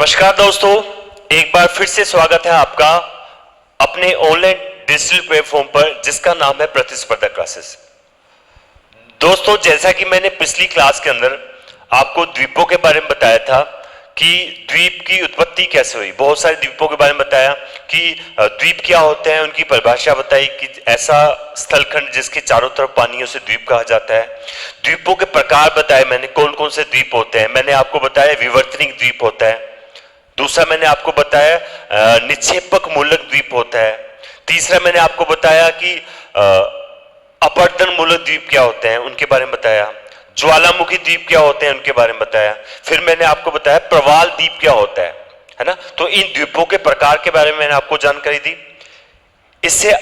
नमस्कार दोस्तों, एक बार फिर से स्वागत है आपका अपने ऑनलाइन डिजिटल प्लेटफॉर्म पर जिसका नाम है प्रतिस्पर्धा क्लासेस। दोस्तों, जैसा कि मैंने पिछली क्लास के अंदर आपको द्वीपों के बारे में बताया था कि द्वीप की उत्पत्ति कैसे हुई, बहुत सारे द्वीपों के बारे में बताया कि द्वीप क्या होते हैं, उनकी परिभाषा बताई कि ऐसा स्थलखंड जिसके चारों तरफ पानियों से द्वीप कहा जाता है। द्वीपों के प्रकार बताए मैंने, कौन कौन से द्वीप होते हैं। मैंने आपको बताया विवर्तनिक द्वीप होता है, दूसरा मैंने आपको बताया निक्षेपक मूलक द्वीप होता है, तीसरा मैंने आपको बताया कि अपरदन मूलक द्वीप क्या होते हैं उनके बारे में बताया, ज्वालामुखी द्वीप क्या होते हैं उनके बारे में बताया, फिर मैंने आपको बताया प्रवाल द्वीप क्या होता है ना। तो इन द्वीपों के प्रकार के बारे में मैंने आपको जानकारी दी। इससे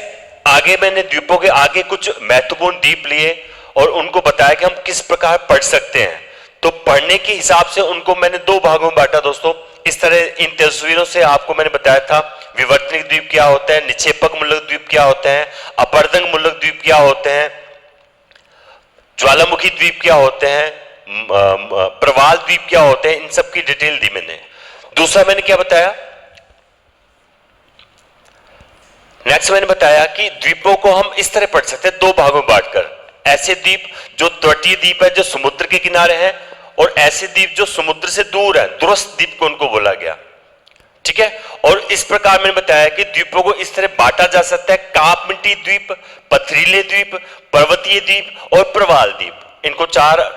आगे मैंने द्वीपों के आगे कुछ महत्वपूर्ण द्वीप लिए और उनको बताया कि हम किस प्रकार पढ़ सकते हैं। तो पढ़ने के हिसाब से उनको मैंने दो भागों में बांटा दोस्तों। इस तरह इन तस्वीरों से आपको मैंने बताया था विवर्तनिक द्वीप क्या होता है, निक्षेपक मूलक द्वीप क्या होते हैं, अपरदन मूलक द्वीप क्या होते हैं, ज्वालामुखी द्वीप क्या होते हैं, प्रवाल द्वीप क्या होते हैं, इन सब की डिटेल दी मैंने। दूसरा मैंने क्या बताया, नेक्स्ट मैंने बताया कि द्वीपों को हम इस तरह पढ़ सकते हैं दो भागों में बांटकर। ऐसे द्वीप जो तटीय द्वीप है, जो समुद्र के किनारे हैं, और ऐसे द्वीप जो समुद्र से दूर है, दूरस्थ द्वीप को उनको बोला गया। ठीक है। और इस प्रकार मैंने बताया कि द्वीपों को इस तरह बांटा जा सकता है काप मिट्टी द्वीप, पथरीले द्वीप, पर्वतीय द्वीप और प्रवाल द्वीप। इनको चार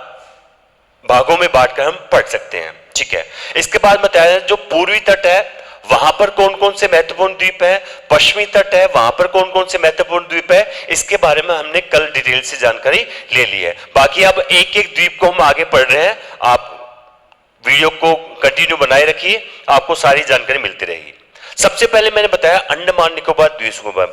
भागों में बांटकर हम पढ़ सकते हैं। ठीक है। इसके बाद बताया जो पूर्वी तट है वहां पर कौन कौन से महत्वपूर्ण द्वीप है, पश्चिमी तट है वहां पर कौन कौन से महत्वपूर्ण द्वीप है, इसके बारे में हमने कल डिटेल से जानकारी ले ली है। बाकी अब एक एक द्वीप को हम आगे पढ़ रहे हैं, आप वीडियो को कंटिन्यू बनाए रखिए, आपको सारी जानकारी मिलती रहेगी। सबसे पहले मैंने बताया अंडमान निकोबार द्वीप समूह।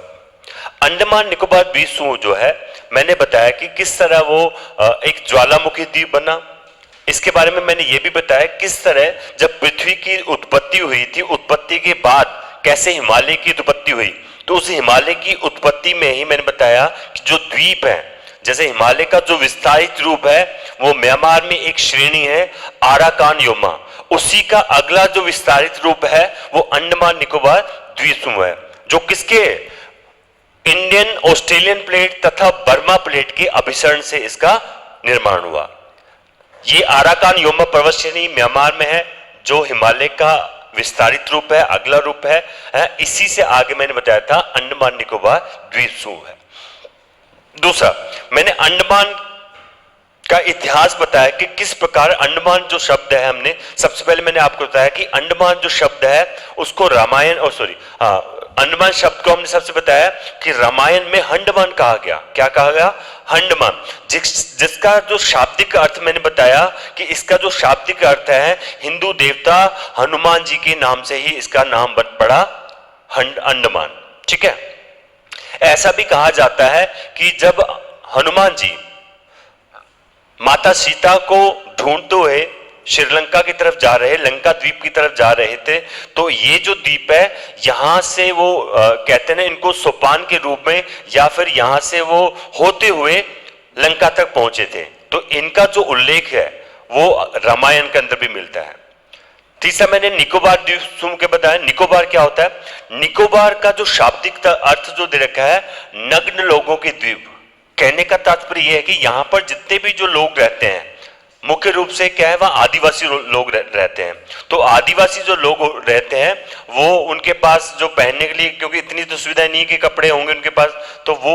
अंडमान निकोबार द्वीप समूह जो है मैंने बताया कि किस तरह वो एक ज्वालामुखी द्वीप बना। इसके बारे में मैंने ये भी बताया किस तरह जब पृथ्वी की उत्पत्ति हुई थी, उत्पत्ति के बाद कैसे हिमालय की उत्पत्ति हुई। तो उस हिमालय की उत्पत्ति में ही मैंने बताया कि जो द्वीप है, जैसे हिमालय का जो विस्तारित रूप है वो म्यांमार में एक श्रेणी है आराकान योमा, उसी का अगला जो विस्तारित रूप है वो अंडमान निकोबार द्वीप समूह है, जो किसके इंडियन ऑस्ट्रेलियन प्लेट तथा बर्मा प्लेट के अभिसरण से इसका निर्माण हुआ। ये आराकान योमा पर्वत श्रेणी म्यांमार में है, जो हिमालय का विस्तारित रूप है, अगला रूप है। इसी से आगे मैंने बताया था अंडमान निकोबार द्वीप समूह है। दूसरा मैंने अंडमान का इतिहास बताया कि किस प्रकार अंडमान जो शब्द है, हमने सबसे पहले मैंने आपको बताया कि अंडमान जो शब्द है उसको रामायण अंडमान शब्द को हमने सबसे बताया कि रामायण में हंडमान कहा गया। क्या कहा गया? हंडमान, जिसका जो शाब्दिक अर्थ मैंने बताया कि इसका जो शाब्दिक अर्थ है हिंदू देवता हनुमान जी के नाम से ही इसका नाम बन पड़ा अंडमान। ठीक है। ऐसा भी कहा जाता है कि जब हनुमान जी माता सीता को ढूंढते हुए श्रीलंका की तरफ जा रहे, लंका द्वीप की तरफ जा रहे थे, तो ये जो द्वीप है यहां से वो कहते हैं इनको सोपान के रूप में, या फिर यहां से वो होते हुए लंका तक पहुंचे थे। तो इनका जो उल्लेख है वो रामायण के अंदर भी मिलता है। तीसरा मैंने निकोबार द्वीप समूह के बताया। निकोबार क्या होता है? निकोबार का जो शाब्दिक अर्थ जो दे रखा है नग्न लोगों के द्वीप। कहने का तात्पर्य यह है कि यहां पर जितने भी जो लोग रहते हैं मुख्य रूप से क्या है, वहां आदिवासी लोग रहते हैं। तो आदिवासी जो लोग रहते हैं वो उनके पास जो पहनने के लिए, क्योंकि इतनी तो सुविधा नहीं कि कपड़े होंगे उनके पास, तो वो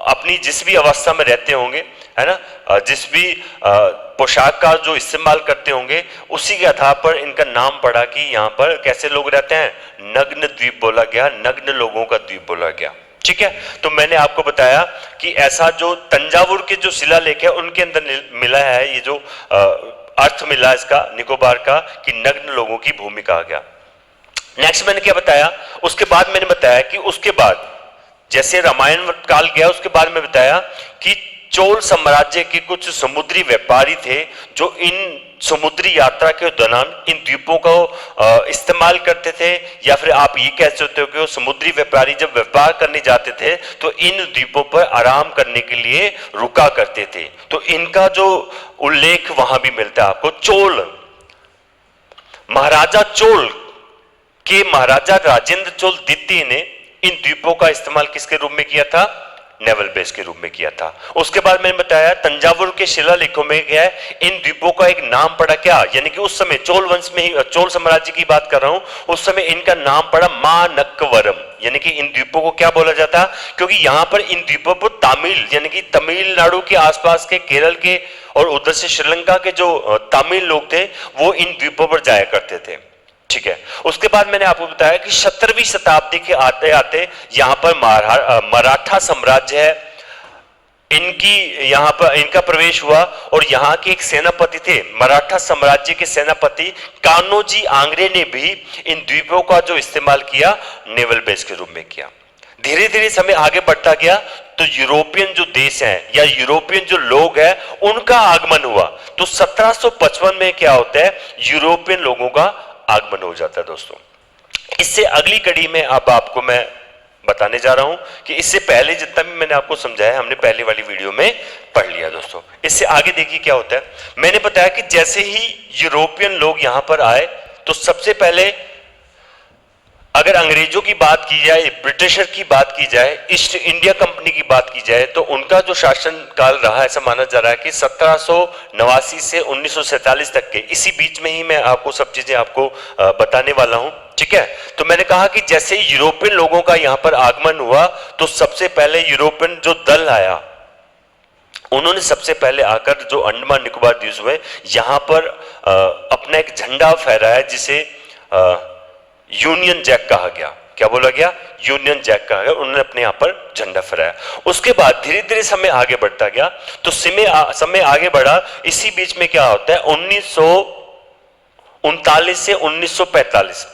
अपनी जिस भी अवस्था में रहते होंगे, है ना, जिस भी पोशाक का जो इस्तेमाल करते होंगे उसी के आधार पर इनका नाम पड़ा कि यहाँ पर कैसे लोग रहते हैं, नग्न द्वीप बोला गया, नग्न लोगों का द्वीप बोला गया। ठीक है। तो मैंने आपको बताया कि ऐसा जो तंजावुर के जो शिलालेख है उनके अंदर मिला है, ये जो अर्थ मिला इसका निकोबार का कि नग्न लोगों की भूमि कहा गया। नेक्स्ट मैंने क्या बताया, उसके बाद मैंने बताया कि उसके बाद जैसे रामायण काल गया उसके बाद में बताया कि चोल साम्राज्य के कुछ समुद्री व्यापारी थे जो इन समुद्री यात्रा के दौरान इन द्वीपों को इस्तेमाल करते थे, या फिर आप ये कह सकते हो कि वो समुद्री व्यापारी जब व्यापार करने जाते थे तो इन द्वीपों पर आराम करने के लिए रुका करते थे। तो इनका जो उल्लेख वहां भी मिलता है आपको। चोल, महाराजा चोल कि महाराजा राजेंद्र चोल द्वितीय ने इन द्वीपों का इस्तेमाल किसके रूप में किया था? नेवल बेस के रूप में किया था। उसके बाद मैंने बताया तंजावुर के शिलालेखों में क्या है, इन द्वीपों का एक नाम पड़ा क्या, यानी कि उस समय चोल वंश में ही, चोल साम्राज्य की बात कर रहा हूं, उस समय इनका नाम पड़ा मानक्कवरम, यानी कि इन द्वीपों को क्या बोला जाता, क्योंकि यहां पर इन द्वीपों पर तमिल यानी कि तमिलनाडु के आसपास के, केरल के और उधर से श्रीलंका के जो तमिल लोग थे वो इन द्वीपों पर जाया करते थे। ठीक है। उसके बाद मैंने आपको बताया कि 17वीं शताब्दी के आते आते यहां पर मराठा साम्राज्य है, इनकी यहां पर इनका प्रवेश हुआ और यहां के एक सेनापति थे, मराठा साम्राज्य के सेनापति कान्होजी आंग्रे ने भी इन द्वीपों का जो इस्तेमाल किया नेवल बेस के रूप में किया। धीरे धीरे समय आगे बढ़ता गया तो यूरोपियन जो देश हैं या यूरोपियन जो लोग हैं उनका आगमन हुआ। तो 1755 में क्या होता है, यूरोपियन लोगों का आगमन हो जाता है दोस्तों। इससे अगली कड़ी में अब आपको मैं बताने जा रहा हूं कि इससे पहले जितना भी मैंने आपको समझाया हमने पहले वाली वीडियो में पढ़ लिया दोस्तों। इससे आगे देखिए क्या होता है। मैंने बताया कि जैसे ही यूरोपियन लोग यहां पर आए तो सबसे पहले अगर अंग्रेजों की बात की जाए, ब्रिटिशर की बात की जाए, ईस्ट इंडिया कंपनी की बात की जाए तो उनका जो शासन काल रहा ऐसा माना जा रहा है कि 1789 से 1947 तक के, इसी बीच में ही मैं आपको सब चीजें आपको बताने वाला हूं। ठीक है। तो मैंने कहा कि जैसे यूरोपियन लोगों का यहां पर आगमन हुआ तो सबसे पहले यूरोपियन जो दल आया उन्होंने सबसे पहले आकर जो अंडमान निकोबार द्वीप हुए यहां पर अपना एक झंडा फहराया जिसे यूनियन जैक कहा गया। क्या बोला गया? यूनियन जैक कहा गया। उन्होंने अपने यहां पर झंडा फहराया। उसके बाद धीरे धीरे समय आगे बढ़ता गया तो समय आगे बढ़ा। इसी बीच में क्या होता है, 1939 से 1945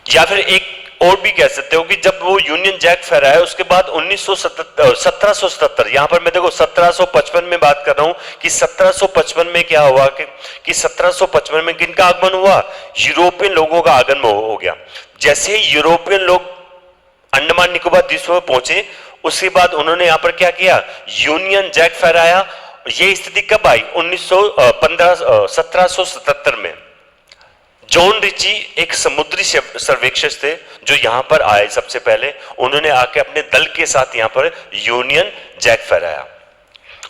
या फिर एक और भी कह सकते हो कि जब वो यूनियन जैक फहराया उसके बाद 1777 यहां पर मैं देखो 1755 में बात कर रहा हूं कि 1755 में क्या हुआ कि 1755 में किनका आगमन हुआ? यूरोपियन लोगों का आगमन हो गया। जैसे ही यूरोपियन लोग अंडमान निकोबार द्वीपों पर पहुंचे उसके बाद उन्होंने यहां पर क्या किया? यूनियन जैक फहराया। यह स्थिति कब आई? 1777 में। जॉन रिची एक समुद्री सर्वेक्षक थे जो यहां पर आए सबसे पहले, उन्होंने आके अपने दल के साथ यहां पर यूनियन जैक फहराया।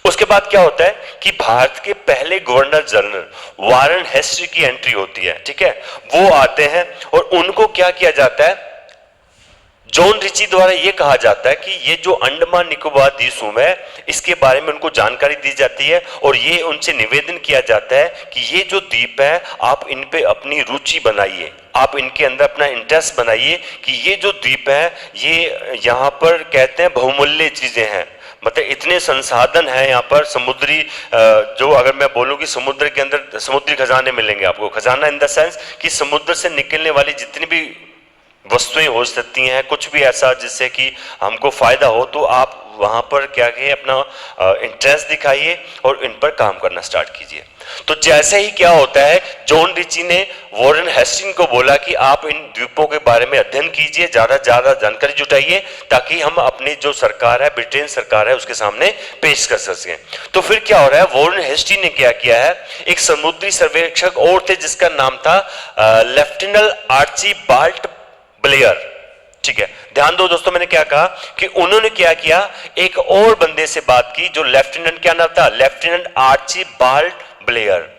उसके बाद क्या होता है कि भारत के पहले गवर्नर जनरल वारन हेस्टी की एंट्री होती है। ठीक है। वो आते हैं और उनको क्या किया जाता है, जॉन रिची द्वारा यह कहा जाता है कि ये जो अंडमान निकोबार द्वीप है इसके बारे में उनको जानकारी दी जाती है और ये उनसे निवेदन किया जाता है कि ये जो द्वीप है आप इन पे अपनी रुचि बनाइए, आप इनके अंदर अपना इंटरेस्ट बनाइए कि ये जो द्वीप है ये यहाँ पर कहते हैं बहुमूल्य चीजें हैं, मतलब इतने संसाधन हैं यहाँ पर समुद्री, जो अगर मैं बोलूँ कि समुद्र के अंदर समुद्री खजाने मिलेंगे आपको। खजाना इन द सेंस कि समुद्र से निकलने वाली जितनी भी वस्तुएं हो सकती हैं, कुछ भी ऐसा जिससे कि हमको फायदा हो, तो आप वहां पर क्या कहिए अपना इंटरेस्ट दिखाइए और इन पर काम करना स्टार्ट कीजिए। तो जैसे ही क्या होता है, जॉन रिची ने वॉरेन हेस्टिंग को बोला कि आप इन द्वीपों के बारे में अध्ययन कीजिए, ज्यादा से ज्यादा जानकारी जुटाइए ताकि हम अपनी जो सरकार है, ब्रिटेन सरकार है, उसके सामने पेश कर सकें। तो फिर क्या हो रहा है, वॉरेन हेस्टिंग ने क्या किया है, एक समुद्री सर्वेक्षक और थे जिसका नाम था लेफ्टिनेंट आर्चीबाल्ड ब्लेयर। ठीक है, ध्यान दो दोस्तों, मैंने क्या कहा कि उन्होंने क्या किया, एक और बंदे से बात की जो लेफ्टिनेंट, क्या नाम था, लेफ्टिनेंट आर्चीबाल्ड ब्लेयर।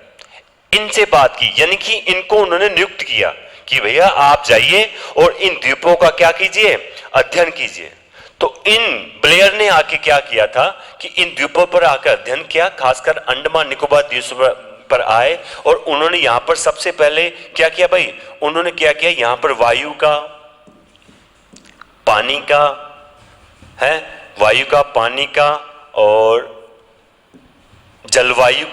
इनसे बात की, यानी कि इनको उन्होंने नियुक्त किया कि भैया आप जाइए और इन द्वीपों का क्या कीजिए, अध्ययन कीजिए। तो इन ब्लेयर ने आके क्या किया था कि इन द्वीपों पर आकर अध्ययन किया, खासकर अंडमान निकोबार द्वीप पर आए और उन्होंने यहां पर सबसे पहले क्या किया भाई, उन्होंने क्या किया, यहां पर वायु का, पानी का है, वायु का, पानी का और जलवायु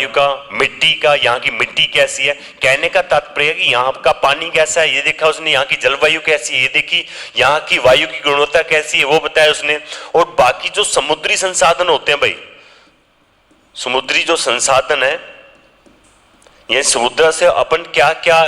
का, मिट्टी का, यहाँ की मिट्टी कैसी है, कहने का तात्पर्य कि यहाँ का पानी कैसा है ये देखा उसने, यहाँ की जलवायु कैसी है ये देखी, यहाँ की वायु की गुणवत्ता कैसी है वो बताया उसने। और बाकी जो समुद्री संसाधन होते हैं भाई, समुद्री जो संसाधन है, ये समुद्र से अपन क्या क्या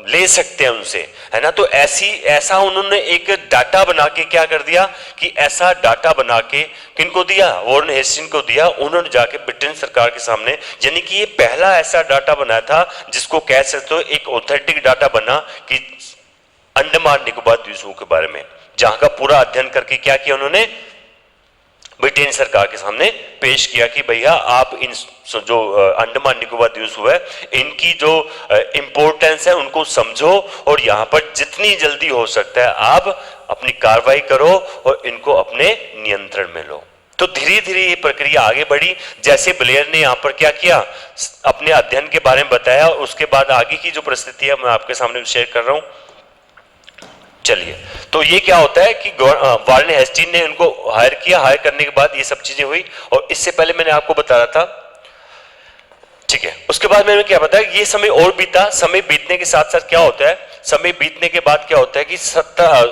ले सकते हैं उनसे, है ना। तो ऐसा उन्होंने एक डाटा बना के क्या कर दिया कि ऐसा डाटा बना के किनको दिया, वॉरेन हेस्टिंग्स को दिया। उन्होंने जाके ब्रिटेन सरकार के सामने, यानी कि ये पहला ऐसा डाटा बनाया था जिसको कह सकते हो एक ऑथेंटिक डाटा बना कि अंडमान निकोबार द्वीपों के बारे में, जहां का पूरा अध्ययन करके क्या किया उन्होंने, ब्रिटेन सरकार के सामने पेश किया कि भैया आप इन जो अंडमान निकोबार द्वीप हुए इनकी जो इंपॉर्टेंस है उनको समझो और यहां पर जितनी जल्दी हो सकता है आप अपनी कार्रवाई करो और इनको अपने नियंत्रण में लो। तो धीरे धीरे ये प्रक्रिया आगे बढ़ी। जैसे ब्लेयर ने यहां पर क्या किया, अपने अध्ययन के बारे में बताया, उसके बाद आगे की जो परिस्थिति है मैं आपके सामने शेयर कर रहा हूं। चलिए, तो ये क्या होता है कि वॉरेन हेस्टिंग्स ने उनको हायर किया, हायर करने के बाद ये सब चीजें हुई। और इससे पहले मैंने आपको बताया था, ठीक है, उसके बाद मैंने क्या बताया, ये समय और बीता। समय बीतने के साथ साथ क्या होता है, समय बीतने के बाद क्या होता है कि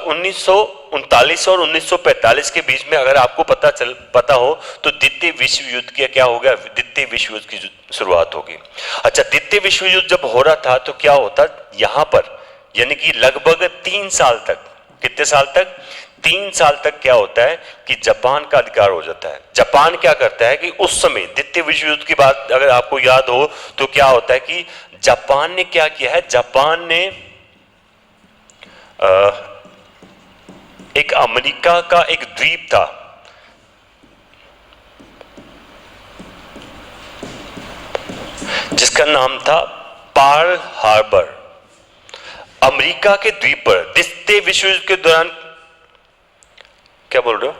1939 और 1945 के बीच में अगर आपको पता हो तो द्वितीय विश्व युद्ध का क्या हो गया, द्वितीय विश्व युद्ध की शुरुआत होगी। अच्छा, द्वितीय विश्व युद्ध जब हो रहा था तो क्या होता, यहां पर यानी कि लगभग 3 साल तक, कितने साल तक, 3 साल तक क्या होता है कि जापान का अधिकार हो जाता है। जापान क्या करता है कि उस समय द्वितीय विश्व युद्ध की बात अगर आपको याद हो तो क्या होता है कि जापान ने क्या किया है, जापान ने एक अमेरिका का एक द्वीप था, जिसका नाम था पर्ल हार्बर। अमेरिका के द्वीप पर द्वितीय विश्व युद्ध के दौरान, क्या बोल रहे हो,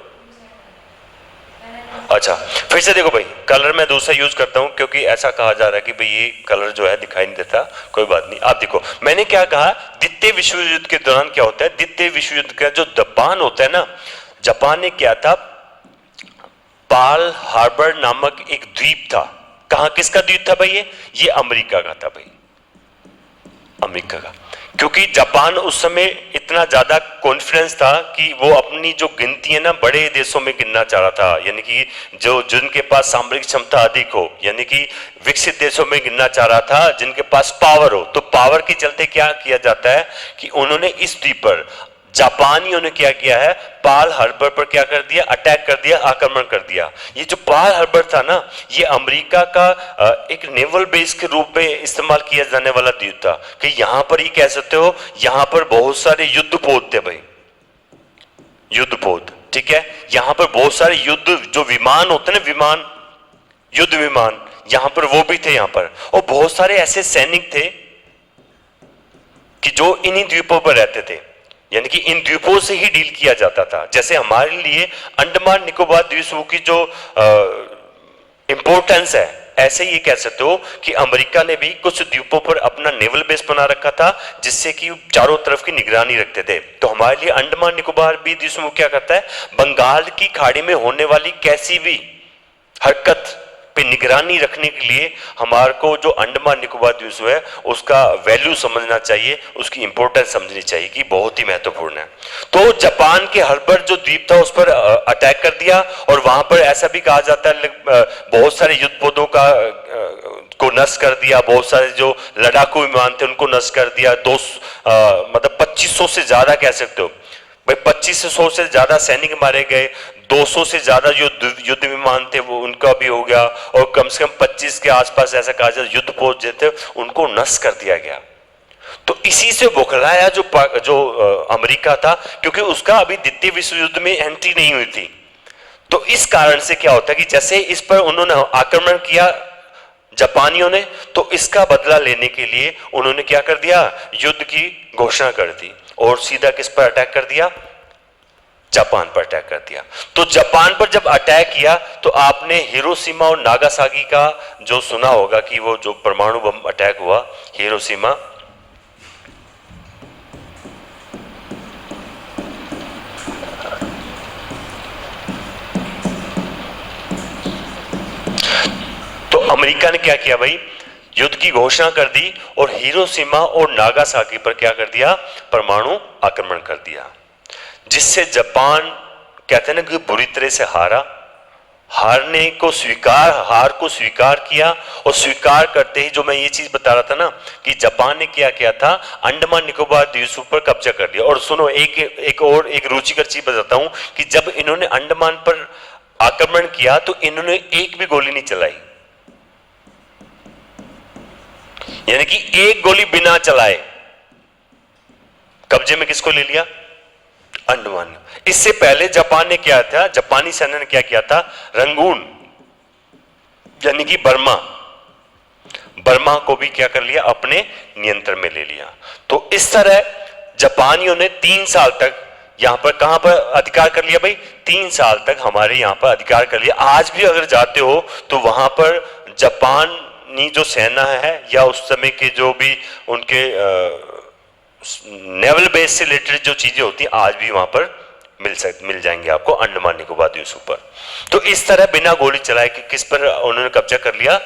अच्छा फिर से देखो भाई, कलर मैं दूसरा यूज करता हूं क्योंकि ऐसा कहा जा रहा है कि भाई ये कलर जो है दिखाई नहीं देता, कोई बात नहीं। आप देखो मैंने क्या कहा, द्वितीय विश्व युद्ध के दौरान क्या होता है, द्वितीय विश्व युद्ध का जो जापान होता है ना, जापान ने क्या था, पर्ल हार्बर नामक एक द्वीप था। कहां, किसका द्वीप था भाई, ये अमेरिका का था भाई, अमेरिका का। क्योंकि जापान उस समय इतना ज्यादा कॉन्फिडेंस था कि वो अपनी जो गिनती है ना बड़े देशों में गिनना चाह रहा था, यानी कि जो जिनके पास सामरिक क्षमता अधिक हो, यानी कि विकसित देशों में गिनना चाह रहा था, जिनके पास पावर हो। तो पावर के चलते क्या किया जाता है कि उन्होंने इस द्वीप पर, जापानियों ने क्या किया है, पर्ल हार्बर पर क्या कर दिया, अटैक कर दिया, आक्रमण कर दिया। ये जो पर्ल हार्बर था ना, ये अमेरिका का एक नेवल बेस के रूप में इस्तेमाल किया जाने वाला द्वीप था कि यहां पर ही कह सकते हो, यहां पर बहुत सारे युद्धपोत थे भाई, युद्धपोत, ठीक है। यहां पर बहुत सारे युद्ध जो विमान होते हैं ना, विमान, युद्ध विमान, यहां पर वो भी थे यहां पर। और बहुत सारे ऐसे सैनिक थे कि जो इन्हीं द्वीपों पर रहते थे, यानी कि इन द्वीपों से ही डील किया जाता था। जैसे हमारे लिए अंडमान निकोबार द्वीपों की जो इंपॉर्टेंस है, ऐसे ही कह सकते हो कि अमेरिका ने भी कुछ द्वीपों पर अपना नेवल बेस बना रखा था, जिससे कि चारों तरफ की निगरानी रखते थे। तो हमारे लिए अंडमान निकोबार भी द्वीप क्या करता है, बंगाल की खाड़ी में होने वाली कैसी भी हरकत पे निगरानी रखने के लिए हमारे को जो अंडमान निकोबार द्वीप है उसका वैल्यू समझना चाहिए, उसकी इंपॉर्टेंस समझनी चाहिए कि बहुत ही महत्वपूर्ण है। तो जापान के हार्बर जो द्वीप था उस पर अटैक कर दिया, और वहां पर ऐसा भी कहा जाता है बहुत सारे युद्धपोतों को नष्ट कर दिया, बहुत सारे जो लड़ाकू विमान थे उनको नष्ट कर दिया। मतलब 2500 से ज्यादा कह सकते हो भाई, 2500 से ज्यादा सैनिक मारे गए, 200 से ज्यादा जो युद्ध विमान थे वो उनका भी हो गया, और कम से कम 25 के आसपास ऐसा कहा जाए युद्धपोत जो थे उनको नष्ट कर दिया गया। तो इसी से बौखलाया जो अमेरिका था, क्योंकि उसका अभी द्वितीय विश्व युद्ध में एंट्री नहीं हुई थी। तो इस कारण से क्या होता है कि जैसे इस पर उन्होंने आक्रमण किया जापानियों ने, तो इसका बदला लेने के लिए उन्होंने क्या कर दिया, युद्ध की घोषणा कर दी, और सीधा किस पर अटैक कर दिया, जापान पर अटैक कर दिया। तो जापान पर जब अटैक किया तो आपने हिरोशिमा और नागासाकी का जो सुना होगा कि वो जो परमाणु बम अटैक हुआ हिरोशिमा, तो अमेरिका ने क्या किया भाई, युद्ध की घोषणा कर दी और हिरोशिमा और नागासाकी पर क्या कर दिया, परमाणु आक्रमण कर दिया, जिससे जापान कहते हैं ना कि बुरी तरह से हारा हार को स्वीकार किया, और स्वीकार करते ही जो मैं ये चीज बता रहा था ना कि जापान ने क्या किया था, अंडमान निकोबार द्वीप पर कब्जा कर लिया। और सुनो, एक रुचिकर चीज बताता हूं कि जब इन्होंने अंडमान पर आक्रमण किया तो इन्होंने एक भी गोली नहीं चलाई, यानी कि एक गोली बिना चलाए कब्जे में किसको ले लिया, अंडमान। इससे पहले जापान ने क्या था, जापानी सेना ने क्या किया था, रंगून यानी कि बर्मा को भी क्या कर लिया, अपने नियंत्रण में ले लिया। तो इस तरह जापानियों ने 3 साल तक यहां पर, कहां पर अधिकार कर लिया भाई, 3 साल तक हमारे यहां पर अधिकार कर लिया। आज भी अगर जाते हो तो वहां पर जापानी जो सेना है या उस समय के जो भी उनके नेवल बेस से रिलेटेड जो चीजें होती हैं आज भी वहां पर मिल जाएंगे आपको अंडमान निकोबार द्वीप पर। तो इस तरह बिना गोली चलाए कि किस पर उन्होंने कब्जा कर लिया,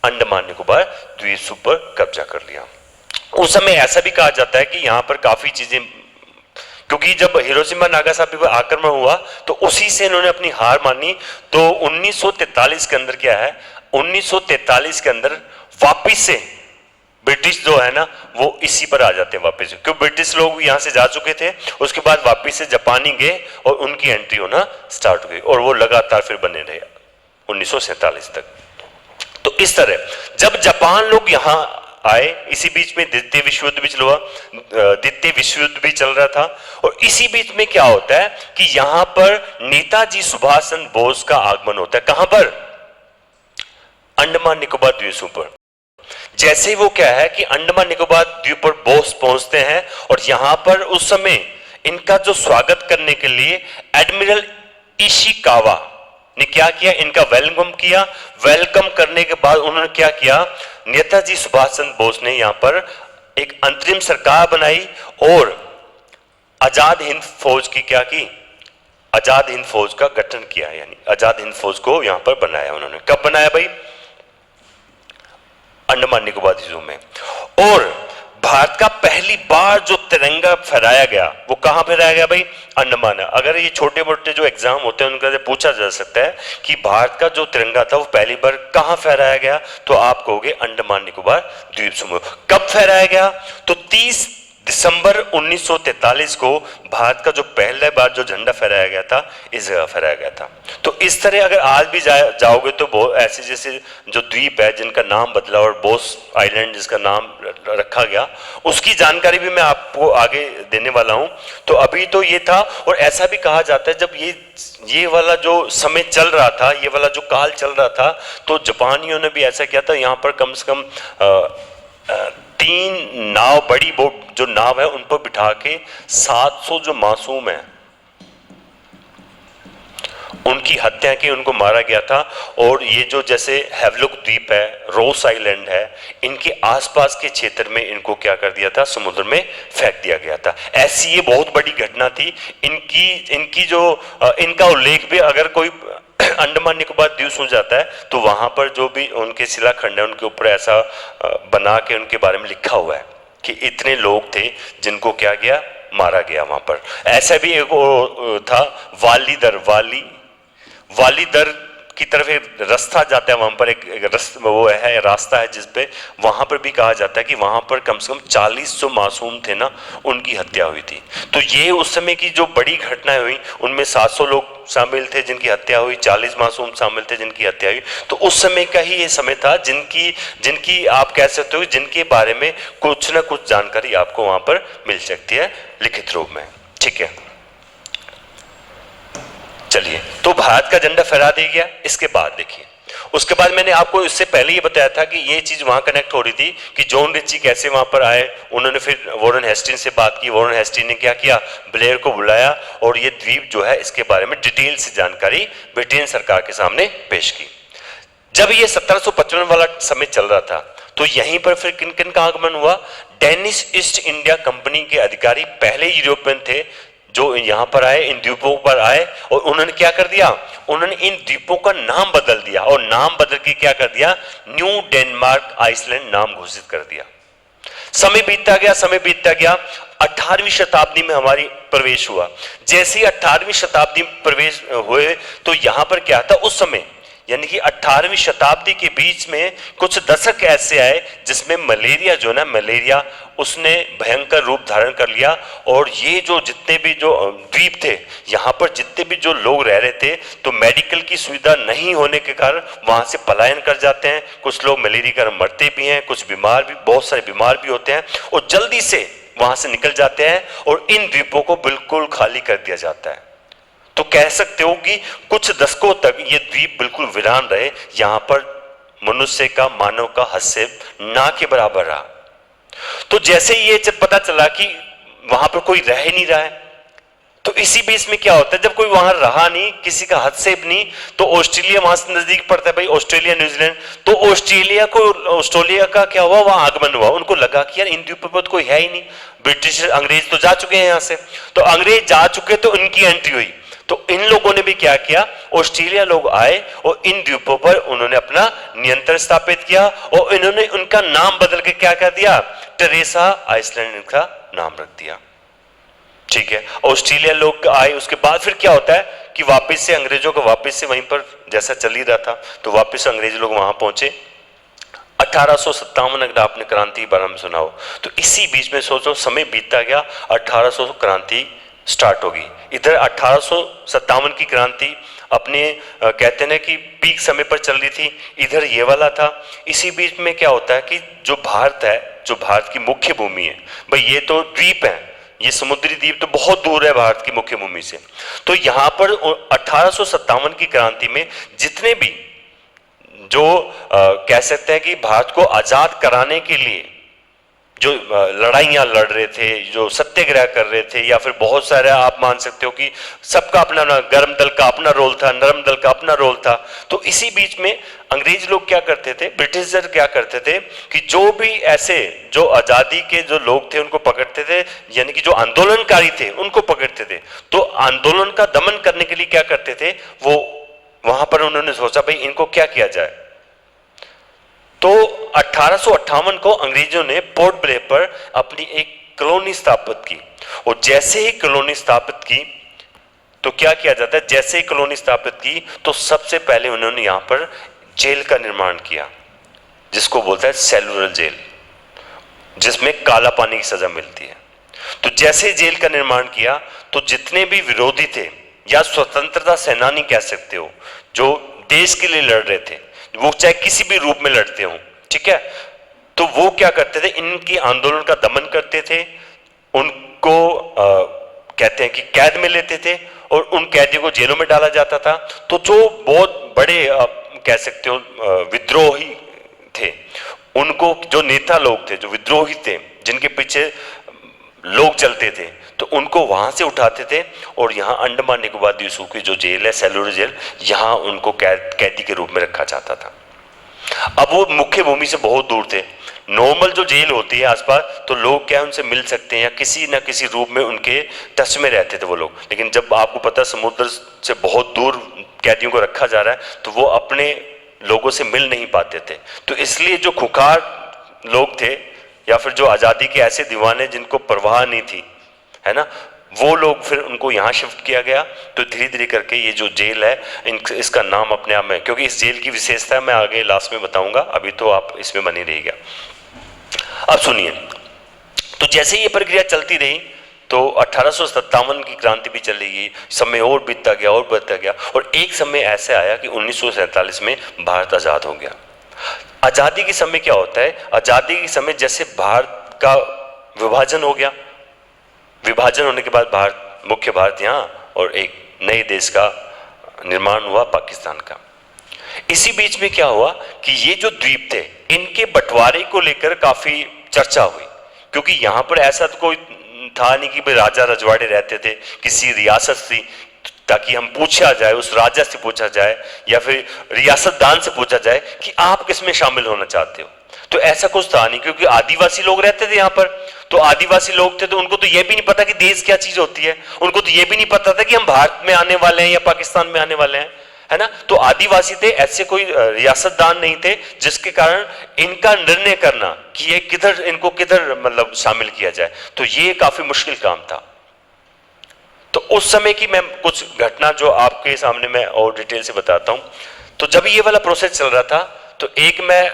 अंडमान निकोबार द्वीप पर कब्जा कर लिया। उस समय ऐसा भी कहा जाता है कि यहां पर काफी चीजें, क्योंकि जब हिरोशिमा नागासाकी पर आक्रमण हुआ तो उसी से इन्होंने अपनी हार मानी। तो 1943 के अंदर क्या है, 1943 के अंदर वापिस से ब्रिटिश जो है ना वो इसी पर आ जाते हैं वापस, क्योंकि ब्रिटिश लोग यहां से जा चुके थे, उसके बाद वापस से जापानी गए और उनकी एंट्री होना स्टार्ट हो गई, और वो लगातार फिर बने रहे 1947 तक। तो इस तरह जब जापान लोग यहां आए, इसी बीच में द्वितीय विश्व युद्ध भी चल रहा था, और इसी बीच में क्या होता है कि यहां पर नेताजी सुभाष चंद्र बोस का आगमन होता है। कहां पर, अंडमान निकोबार द्वीप पर। जैसे ही वो क्या है कि अंडमान निकोबार द्वीप पर बोस पहुंचते हैं, और यहां पर उस समय इनका जो स्वागत करने के लिए एडमिरल इशिकावा ने क्या किया, इनका वेलकम किया। वेलकम करने के बाद उन्होंने क्या किया, नेताजी सुभाष चंद्र बोस ने यहां पर एक अंतरिम सरकार बनाई और आजाद हिंद फौज की क्या की, आजाद हिंद फौज का गठन किया, यानी आजाद हिंद फौज को यहां पर बनाया उन्होंने। कब बनाया भाई, अंडमान निकोबार द्वीप में। और भारत का पहली बार जो तिरंगा फहराया गया वो कहां फहराया गया भाई, अंडमान। अगर ये छोटे मोटे जो एग्जाम होते हैं उनका पूछा जा सकता है कि भारत का जो तिरंगा था वो पहली बार कहां फहराया गया, तो आप कहोगे अंडमान निकोबार द्वीप समूह। कब फहराया गया, तो 30 दिसंबर 1943 को भारत का जो पहला बार जो झंडा फहराया गया था इस जगह फहराया गया था। तो इस तरह अगर आज भी जाओगे तो ऐसे जैसे जो द्वीप है जिनका नाम बदला और बोस आइलैंड जिसका नाम रखा गया, उसकी जानकारी भी मैं आपको आगे देने वाला हूं। तो अभी तो ये था, और ऐसा भी कहा जाता है जब ये वाला जो समय चल रहा था, ये वाला जो काल चल रहा था, तो जापानियों ने भी ऐसा किया था, यहाँ पर कम से कम 3 नाव, बड़ी बोट जो नाव है उन पर बिठा के 700 जो मासूम है उनकी हत्या की, उनको मारा गया था। और ये जो जैसे हैवलॉक द्वीप है, रोस आइलैंड है, इनके आसपास के क्षेत्र में इनको क्या कर दिया था, समुद्र में फेंक दिया गया था। ऐसी ये बहुत बड़ी घटना थी। इनकी जो इनका उल्लेख भी अगर कोई अंडमान निकोबार द्वीप हो जाता है तो वहां पर जो भी उनके शिलाखंड है उनके ऊपर ऐसा बना के उनके बारे में लिखा हुआ है कि इतने लोग थे जिनको क्या गया, मारा गया वहां पर। ऐसा भी एक था वालीदर की तरफ एक रास्ता जाता है, वहां पर एक रास्ता है जिसपे वहां पर भी कहा जाता है कि वहां पर कम से कम 40 जो मासूम थे ना उनकी हत्या हुई थी। तो ये उस समय की जो बड़ी घटनाएं हुई उनमें 700 लोग शामिल थे जिनकी हत्या हुई, 40 मासूम शामिल थे जिनकी हत्या हुई। तो उस समय का ही ये समय था जिनकी आप कह सकते हो जिनके बारे में कुछ ना कुछ जानकारी आपको वहां पर मिल सकती है लिखित रूप में। ठीक है, चलिए, तो भारत का झंडा फहरा दिया गया। इसके बाद देखिए, उसके बाद मैंने आपको इससे पहले ये बताया था कि ये चीज वहां कनेक्ट हो रही थी कि जॉन रिची कैसे वहां पर आए। उन्होंने फिर वॉरेन हेस्टिंग्स से बात की, वॉरेन हेस्टिंग्स ने क्या किया, ब्लेयर को बुलाया और ये द्वीप जो है इसके बारे में डिटेल से जानकारी ब्रिटेन सरकार के सामने पेश की। जब ये 1755 वाला समय चल रहा था तो यहीं पर फिर किन किन का आगमन हुआ, डेनिश ईस्ट इंडिया कंपनी के अधिकारी पहले यूरोपियन थे जो यहां पर आए, इन द्वीपों पर आए, और उन्होंने क्या कर दिया, उन्होंने इन द्वीपों का नाम बदल दिया और नाम बदल के क्या कर दिया, न्यू डेनमार्क आइसलैंड नाम घोषित कर दिया। समय बीतता गया, 18वीं शताब्दी में हमारी प्रवेश हुआ। जैसे ही 18वीं शताब्दी में प्रवेश हुए तो यहां पर क्या था उस समय, यानी कि 18वीं शताब्दी के बीच में कुछ दशक ऐसे आए जिसमें मलेरिया जो ना, मलेरिया उसने भयंकर रूप धारण कर लिया। और ये जो जितने भी जो द्वीप थे, यहाँ पर जितने भी जो लोग रह रहे थे, तो मेडिकल की सुविधा नहीं होने के कारण वहाँ से पलायन कर जाते हैं। कुछ लोग मलेरिया के कारण मरते भी हैं, कुछ बीमार भी, बहुत सारे बीमार भी होते हैं और जल्दी से वहाँ से निकल जाते हैं और इन द्वीपों को बिल्कुल खाली कर दिया जाता है। तो कह सकते हो कि कुछ दशकों तक ये द्वीप बिल्कुल वीरान रहे, यहां पर मनुष्य का, मानव का हस्तक्षेप ना के बराबर रहा। तो जैसे ये जब पता चला कि वहां पर कोई रह ही नहीं रहा है, तो इसी बीच में क्या होता है, जब कोई वहां रहा नहीं, किसी का हस्तक्षेप नहीं, तो ऑस्ट्रेलिया वहां से नजदीक पड़ता है भाई, ऑस्ट्रेलिया न्यूजीलैंड। तो ऑस्ट्रेलिया का क्या हुआ, वहां आगमन हुआ। उनको लगा कि यार इन द्वीपों पर कोई है ही नहीं, ब्रिटिश अंग्रेज तो जा चुके हैं यहां से, तो अंग्रेज जा चुके तो इनकी एंट्री हुई। तो इन लोगों ने भी क्या किया, ऑस्ट्रेलिया लोग आए और इन द्वीपों पर उन्होंने अपना नियंत्रण स्थापित किया और इन्होंने उनका नाम बदल के क्या कर दिया, टेरेसा आइसलैंड इनका नाम रख दिया। ठीक है, ऑस्ट्रेलिया लोग आए, उसके बाद फिर क्या होता है कि वापस से अंग्रेजों को वापस से वहीं पर जैसा चल ही रहा था, तो वापस अंग्रेज लोग वहां पहुंचे। 1857 अगर आपने क्रांति के बारे में सुना हो, तो इसी बीच में सोचो समय बीतता गया, 1800 क्रांति स्टार्ट होगी। इधर 1857 की क्रांति अपने कहते हैं कि पीक समय पर चल रही थी, इधर ये वाला था। इसी बीच में क्या होता है कि जो भारत है, जो भारत की मुख्य भूमि है, भाई ये तो द्वीप है, ये समुद्री द्वीप तो बहुत दूर है भारत की मुख्य भूमि से। तो यहाँ पर 1857 की क्रांति में जितने भी जो कह सकते हैं कि भारत को आजाद कराने के लिए जो लड़ाइयां लड़ रहे थे, जो सत्याग्रह कर रहे थे, या फिर बहुत सारे आप मान सकते हो कि सबका अपना गर्म दल का अपना रोल था, नरम दल का अपना रोल था। तो इसी बीच में अंग्रेज लोग क्या करते थे, ब्रिटिशर क्या करते थे कि जो भी ऐसे जो आजादी के जो लोग थे उनको पकड़ते थे, यानी कि जो आंदोलनकारी थे उनको पकड़ते थे। तो आंदोलन का दमन करने के लिए क्या करते थे, वो वहां पर उन्होंने सोचा भाई इनको क्या किया जाए। तो 1858 को अंग्रेजों ने पोर्ट ब्लेयर पर अपनी एक कॉलोनी स्थापित की, और जैसे ही कॉलोनी स्थापित की तो क्या किया जाता है, जैसे ही कॉलोनी स्थापित की तो सबसे पहले उन्होंने यहां पर जेल का निर्माण किया, जिसको बोलता है सेलुलर जेल, जिसमें काला पानी की सजा मिलती है। तो जैसे जेल का निर्माण किया तो जितने भी विरोधी थे या स्वतंत्रता सेनानी कह सकते हो, जो देश के लिए लड़ रहे थे, वो चाहे किसी भी रूप में लड़ते हो, ठीक है, तो वो क्या करते थे, इनकी आंदोलन का दमन करते थे, उनको कहते हैं कि कैद में लेते थे और उन कैदियों को जेलों में डाला जाता था। तो जो बहुत बड़े कह सकते हो विद्रोही थे, उनको जो नेता लोग थे, जो विद्रोही थे, जिनके पीछे लोग चलते थे, तो उनको वहां से उठाते थे और यहाँ अंडमान निकोबार द्वीपों की जो जेल है, सेलुलर जेल, यहाँ उनको कैदी के रूप में रखा जाता था। अब वो मुख्य भूमि से बहुत दूर थे। नॉर्मल जो जेल होती है आसपास, तो लोग क्या उनसे मिल सकते हैं या किसी ना किसी रूप में उनके टच में रहते थे वो लोग। लेकिन जब आपको पता समुद्र से बहुत दूर कैदियों को रखा जा रहा है, तो वो अपने लोगों से मिल नहीं पाते थे। तो इसलिए जो खुखार लोग थे या फिर जो आज़ादी के ऐसे दीवाने जिनको परवाह नहीं थी, है ना, वो लोग फिर उनको यहाँ शिफ्ट किया गया। तो धीरे धीरे करके ये जो जेल है, इसका नाम अपने आप में, क्योंकि इस जेल की विशेषता मैं आगे लास्ट में बताऊंगा, अभी तो आप इसमें बनी रहिएगा। अब सुनिए, तो जैसे ये प्रक्रिया चलती रही तो 1857 की क्रांति भी चली गई, समय और बीतता गया और बढ़ता गया, और एक समय ऐसा आया कि 1947 में भारत आज़ाद हो गया। आज़ादी के समय क्या होता है, आज़ादी के समय जैसे भारत का विभाजन हो गया, विभाजन होने के बाद भारत, मुख्य भारत यहाँ, और एक नए देश का निर्माण हुआ, पाकिस्तान का। इसी बीच में क्या हुआ कि ये जो द्वीप थे, इनके बंटवारे को लेकर काफी चर्चा हुई, क्योंकि यहाँ पर ऐसा तो कोई था नहीं कि भाई राजा रजवाड़े रहते थे, किसी रियासत थी ताकि हम पूछा जाए, उस राजा से पूछा जाए या फिर रियासतदान से पूछा जाए कि आप किसमें शामिल होना चाहते हो। तो ऐसा कुछ था नहीं, क्योंकि आदिवासी लोग रहते थे यहाँ पर। तो आदिवासी लोग थे, तो उनको तो ये भी नहीं पता कि देश क्या चीज होती है, उनको तो ये भी नहीं पता था कि हम भारत में आने वाले हैं या पाकिस्तान में आने वाले हैं, है ना। तो आदिवासी थे, ऐसे कोई रियासतदान नहीं थे जिसके कारण इनका निर्णय करना कि ये किधर, इनको किधर मतलब शामिल किया जाए, तो ये काफी मुश्किल काम था। तो उस समय की मैं कुछ घटना जो आपके सामने मैं और डिटेल से बताता हूं। तो जब ये वाला प्रोसेस चल रहा था, तो एक मैं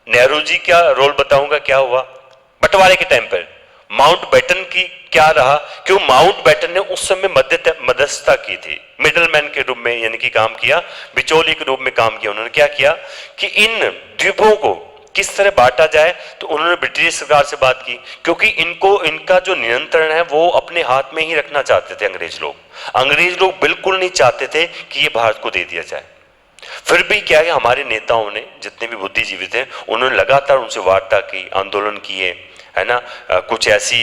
नेहरू जी का रोल बताऊंगा क्या हुआ बंटवारे के टाइम पर। माउंटबेटन की क्या रहा, क्यों माउंटबेटन ने उस समय मध्यस्थता की थी, मिडलमैन के रूप में यानी कि काम किया, बिचौलिए के रूप में काम किया। उन्होंने क्या किया कि इन द्वीपों को किस तरह बांटा जाए, तो उन्होंने ब्रिटिश सरकार से बात की, क्योंकि इनको इनका जो नियंत्रण है वो अपने हाथ में ही रखना चाहते थे अंग्रेज लोग। अंग्रेज लोग बिल्कुल नहीं चाहते थे कि ये भारत को दे दिया जाए। फिर भी क्या है, हमारे नेताओं ने, जितने भी बुद्धिजीवी थे, उन्होंने लगातार उनसे वार्ता की, आंदोलन किए, है ना। कुछ ऐसी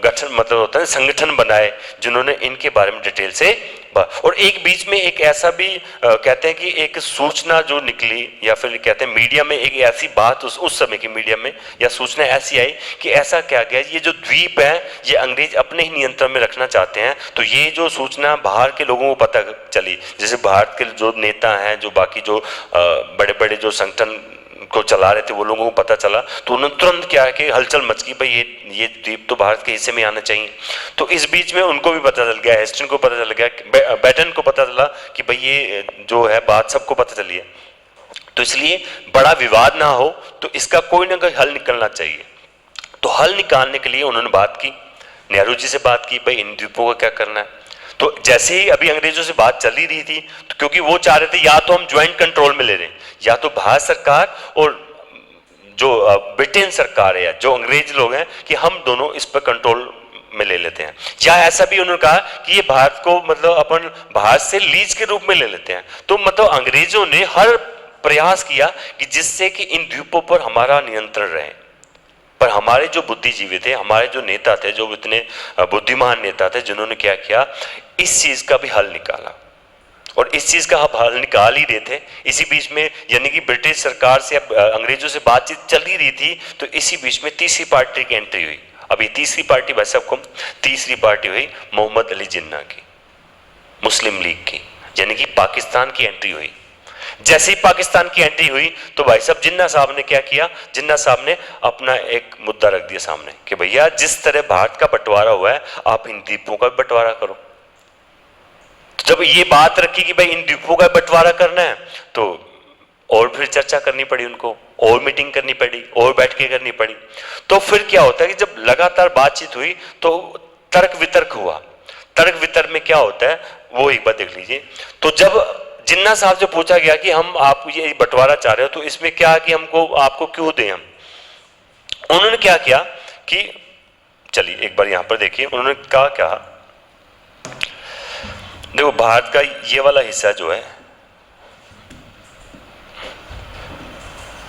गठन मतलब होता है संगठन बनाए जिन्होंने इनके बारे में डिटेल से और एक बीच में एक ऐसा भी कहते हैं कि एक सूचना जो निकली, या फिर कहते हैं मीडिया में एक ऐसी बात उस समय की मीडिया में या सूचना ऐसी आई कि ऐसा क्या गया, ये जो द्वीप है ये अंग्रेज अपने ही नियंत्रण में रखना चाहते हैं। तो ये जो सूचना बाहर के लोगों को पता चली, जैसे भारत के जो नेता हैं, जो बाकी जो बड़े बड़े जो संगठन को चला रहे थे, वो लोगों को पता चला, तो उन्होंने तुरंत क्या है कि हलचल मच गई, भाई ये द्वीप तो भारत के हिस्से में आना चाहिए। तो इस बीच में उनको भी पता चल गया, हेस्टिंग को पता चल गया, बैटन को पता चला कि भाई ये जो है बात सबको पता चली है, तो इसलिए बड़ा विवाद ना हो, तो इसका कोई ना कोई हल निकलना चाहिए। तो हल निकालने के लिए उन्होंने बात की, नेहरू जी से बात की, भाई इन द्वीपों का क्या करना है। तो जैसे ही अभी अंग्रेजों से बात चल ही रही थी, तो क्योंकि वो चाह रहे थे या तो हम ज्वाइंट कंट्रोल में ले रहे हैं, या तो भारत सरकार और जो ब्रिटेन सरकार है या जो अंग्रेज लोग हैं, कि हम दोनों इस पर कंट्रोल में ले लेते हैं, या ऐसा भी उन्होंने कहा कि ये भारत को मतलब अपन भारत से लीज के रूप में ले लेते हैं। तो मतलब अंग्रेजों ने हर प्रयास किया कि जिससे कि इन द्वीपों पर हमारा नियंत्रण रहे। पर हमारे जो बुद्धिजीवी थे, हमारे जो नेता थे, जो इतने बुद्धिमान नेता थे, जिन्होंने क्या किया, इस चीज का भी हल निकाला, और इस चीज का हल निकाल ही रहे थे। इसी बीच में यानी कि ब्रिटिश सरकार से अंग्रेजों से बातचीत चल ही रही थी, तो इसी बीच में तीसरी पार्टी की एंट्री हुई। अभी तीसरी पार्टी भाई सबको, तीसरी पार्टी हुई मोहम्मद अली जिन्ना की, मुस्लिम लीग की, यानी कि पाकिस्तान की एंट्री हुई। जैसे ही पाकिस्तान की एंट्री हुई, तो भाई साहब जिन्ना साहब ने क्या किया, जिन्ना साहब ने अपना एक मुद्दा रख दिया सामने कि भैया जिस तरह भारत का बंटवारा हुआ है, आप इन द्वीपों का बंटवारा करो। तो जब ये बात रखी कि भाई इन द्वीपों का बंटवारा करना है, तो और फिर चर्चा करनी पड़ी उनको, और मीटिंग करनी पड़ी, और बैठ के करनी पड़ी। तो फिर क्या होता है कि जब लगातार बातचीत हुई, तो तर्क वितर्क हुआ। तर्क वितर्क में क्या होता है वो एक बार देख लीजिए। तो जब जिन्ना साहब से पूछा गया कि हम आप ये बंटवारा चाह रहे हो, तो इसमें क्या कि हमको आपको क्यों दें हम, उन्होंने क्या किया कि चलिए एक बार यहां पर देखिए, उन्होंने कहा क्या, देखो भारत का ये वाला हिस्सा जो है,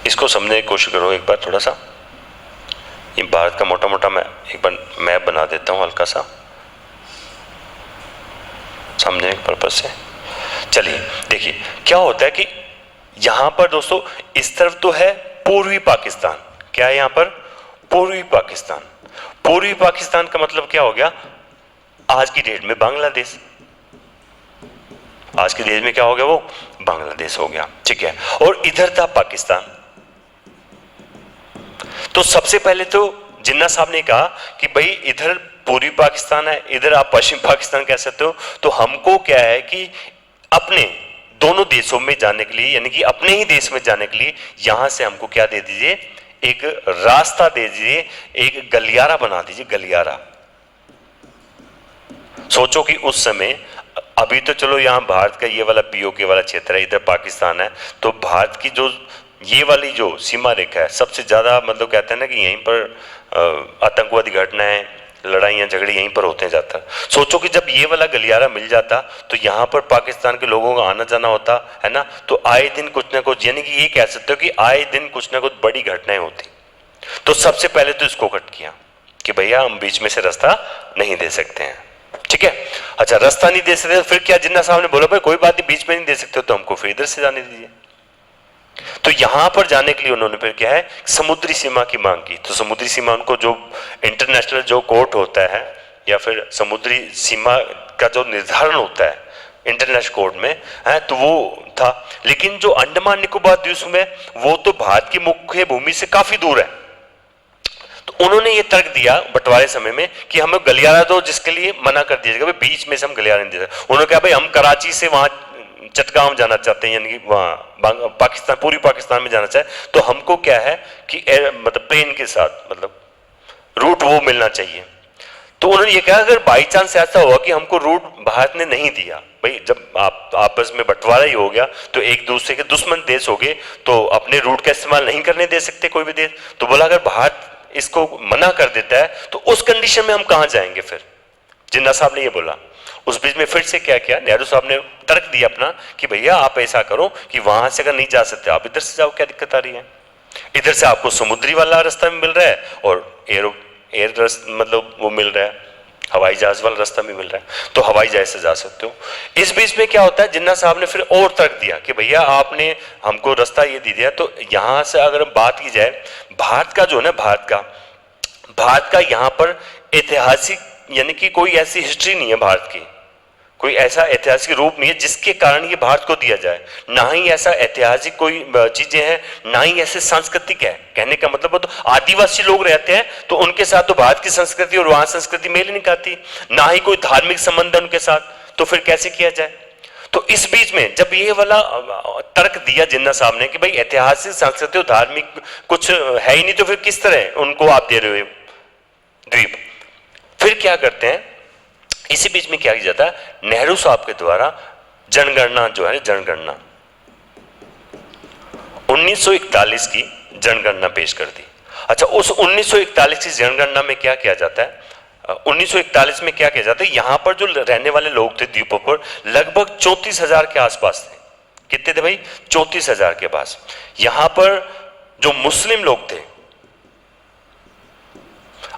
इसको समझने की कोशिश करो एक बार थोड़ा सा। ये भारत का मोटा मोटा मैं एक बार मैप बना देता हूं हल्का सा, समझने के पर्पज से। चलिए देखिए क्या होता है कि यहां पर दोस्तों इस तरफ तो है पूर्वी पाकिस्तान, क्या है यहां पर पूर्वी पाकिस्तान। पूर्वी पाकिस्तान का मतलब क्या हो गया, आज की डेट में बांग्लादेश। आज के देश में क्या हो गया, वो बांग्लादेश हो गया, ठीक है। और इधर था पाकिस्तान। तो सबसे पहले तो जिन्ना साहब ने कहा कि भाई इधर पूर्वी पाकिस्तान है, इधर आप पश्चिम पाकिस्तान कह सकते हो, तो हमको क्या है कि अपने दोनों देशों में जाने के लिए, यानी कि अपने ही देश में जाने के लिए, यहां से हमको क्या दे दीजिए, एक रास्ता दे दीजिए, एक गलियारा बना दीजिए, गलियारा। सोचो कि उस समय, अभी तो चलो यहाँ भारत का ये वाला पीओके वाला क्षेत्र है, इधर पाकिस्तान है, तो भारत की जो ये वाली जो सीमा रेखा है, सबसे ज्यादा मतलब कहते हैं ना कि यहीं पर आतंकवादी घटनाएं, लड़ाइयां झगड़े यहीं पर होते जाता। सोचो कि जब ये वाला गलियारा मिल जाता, तो यहाँ पर पाकिस्तान के लोगों का आना जाना होता है ना, तो आए दिन कुछ ना कुछ, यानी कि ये कह सकते हो कि आए दिन कुछ ना कुछ बड़ी घटनाएं होती। तो सबसे पहले तो इसको कट किया कि भैया हम बीच में से रास्ता नहीं दे सकते हैं, ठीक है। अच्छा रास्ता नहीं दे सकते, फिर क्या जिन्ना साहब ने बोला भाई कोई बात नहीं, बीच में नहीं दे सकते तो हमको फिर इधर से जाने दीजिए। तो यहां पर जाने के लिए उन्होंने फिर क्या है, समुद्री सीमा की मांग की। तो समुद्री सीमा उनको जो इंटरनेशनल जो कोर्ट होता है, या फिर समुद्री सीमा का जो निर्धारण होता है, इंटरनेशनल कोर्ट में है, तो वो था। लेकिन जो अंडमान निकोबार द्वीप में वो तो भारत की मुख्य भूमि से काफी दूर है। तो उन्होंने ये तर्क दिया बंटवारे समय में कि हमें गलियारा दो, जिसके लिए मना कर दिया जाएगा, बीच में से हम गलियारा नहीं दे सकते। उन्होंने कहा भाई हम कराची से वहां चटगांव जाना चाहते हैं, यानी कि वहां पाकिस्तान, पूरी पाकिस्तान में जाना चाहे, तो हमको क्या है कि मतलब प्लेन के साथ मतलब रूट वो मिलना चाहिए। तो उन्होंने ये कहा अगर बाई चांस ऐसा हुआ कि हमको रूट भारत ने नहीं दिया, भाई जब आप आपस में बंटवारा ही हो गया तो एक दूसरे के दुश्मन देश हो गए, तो अपने रूट का इस्तेमाल नहीं करने दे सकते कोई भी देश। तो बोला अगर भारत इसको मना कर देता है तो उस कंडीशन में हम कहां जाएंगे फिर, जिन्ना साहब ने ये बोला। उस बीच में फिर से क्या किया, नेहरू साहब ने तर्क दिया अपना कि भैया आप ऐसा करो कि वहां से अगर नहीं जा सकते आप इधर से जाओ, क्या दिक्कत आ रही है, इधर से आपको समुद्री वाला रास्ता मिल रहा है और एयर मतलब वो मिल रहा है, हवाई जहाज वाला रास्ता भी मिल रहा है, तो हवाई जहाज से जा सकते हो। इस बीच में क्या होता है, जिन्ना साहब ने फिर और तर्क दिया कि भैया आपने हमको रास्ता ये दे दिया, तो यहां से अगर बात की जाए भारत का जो है ना, भारत का यहां पर ऐतिहासिक यानी कि कोई ऐसी हिस्ट्री नहीं है भारत की, कोई ऐसा ऐतिहासिक रूप नहीं है जिसके कारण ये भारत को दिया जाए, ना ही ऐसा ऐतिहासिक कोई चीजें हैं, ना ही ऐसे सांस्कृतिक है। कहने का मतलब तो आदिवासी लोग रहते हैं तो उनके साथ तो भारत की संस्कृति और वहां संस्कृति मेल नहीं खाती, ना ही कोई धार्मिक संबंध है उनके साथ, तो फिर कैसे किया जाए। तो इस बीच में जब ये वाला तर्क दिया जिन्ना साहब ने कि भाई ऐतिहासिक सांस्कृतिक और धार्मिक कुछ है ही नहीं, तो फिर किस तरह उनको आप दे रहे हो द्वीप। फिर क्या करते हैं, इसी बीच में क्या किया जाता है, नेहरू साहब के द्वारा जनगणना जो है, जनगणना 1941 की जनगणना पेश कर दी। अच्छा, उस 1941 की जनगणना में क्या किया जाता है, 1941 में क्या किया जाता है, यहां पर जो रहने वाले लोग थे द्वीपों पर लगभग 34,000 के आसपास थे। कितने थे भाई, 34,000 के पास। यहां पर जो मुस्लिम लोग थे,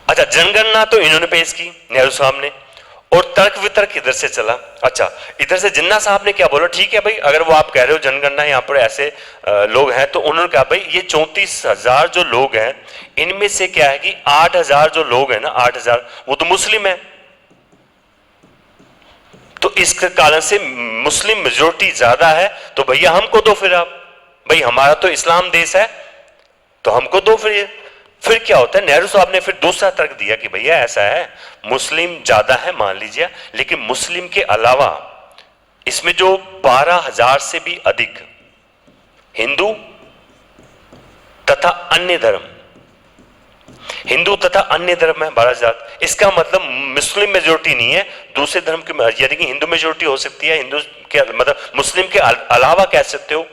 अच्छा जनगणना तो इन्होंने पेश की नेहरू साहब ने, और तर्क वितर्क इधर से चला। अच्छा, इधर से जिन्ना साहब ने क्या बोला, ठीक है भाई अगर वो आप कह रहे हो जनगणना यहाँ पर ऐसे लोग हैं, तो उन्होंने कहा भाई ये 34,000 जो लोग हैं इनमें से क्या है कि 8,000 जो लोग हैं ना, 8,000 वो तो मुस्लिम है, तो इस कारण से मुस्लिम मेजोरिटी ज्यादा है, तो भैया हमको दो फिर आप, भाई हमारा तो इस्लाम देश है तो हमको दो फिर क्या होता है, नेहरू साहब ने फिर दूसरा तर्क दिया कि भैया ऐसा है मुस्लिम ज्यादा है मान लीजिए, लेकिन मुस्लिम के अलावा इसमें जो 12,000 से भी अधिक हिंदू तथा अन्य धर्म, हिंदू तथा अन्य धर्म है 12,000, इसका मतलब मुस्लिम मेजोरिटी नहीं है, दूसरे धर्म के, यानी कि हिंदू मेजोरिटी हो सकती है, हिंदू के मतलब मुस्लिम के अलावा कह सकते हो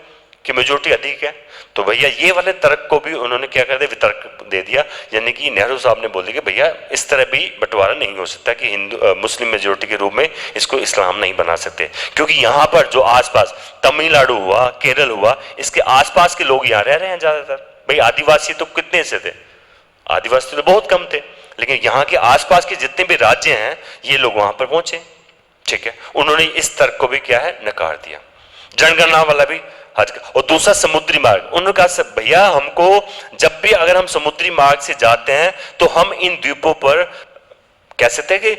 कि मेजोरिटी अधिक है। तो भैया ये वाले तर्क को भी उन्होंने क्या कर दिया, वितर्क दे दिया, यानी कि नेहरू साहब ने बोल दिया कि भैया इस तरह भी बंटवारा नहीं हो सकता कि हिंदू मुस्लिम मेजोरिटी के रूप में इसको इस्लाम नहीं बना सकते, क्योंकि यहाँ पर जो आसपास तमिलनाडु हुआ, केरल हुआ, इसके आसपास के लोग यहाँ रह रहे हैं ज्यादातर। भाई आदिवासी तो कितने से थे, आदिवासी तो बहुत कम थे, लेकिन यहाँ के आसपास के जितने भी राज्य हैं ये लोग वहां पर पहुंचे। ठीक है, उन्होंने इस तर्क को भी क्या है, नकार दिया, जनगणना वाला भी हज। और दूसरा समुद्री मार्ग, उन्होंने कहा भैया हमको जब भी अगर हम समुद्री मार्ग से जाते हैं तो हम इन द्वीपों पर कह सकते हैं कि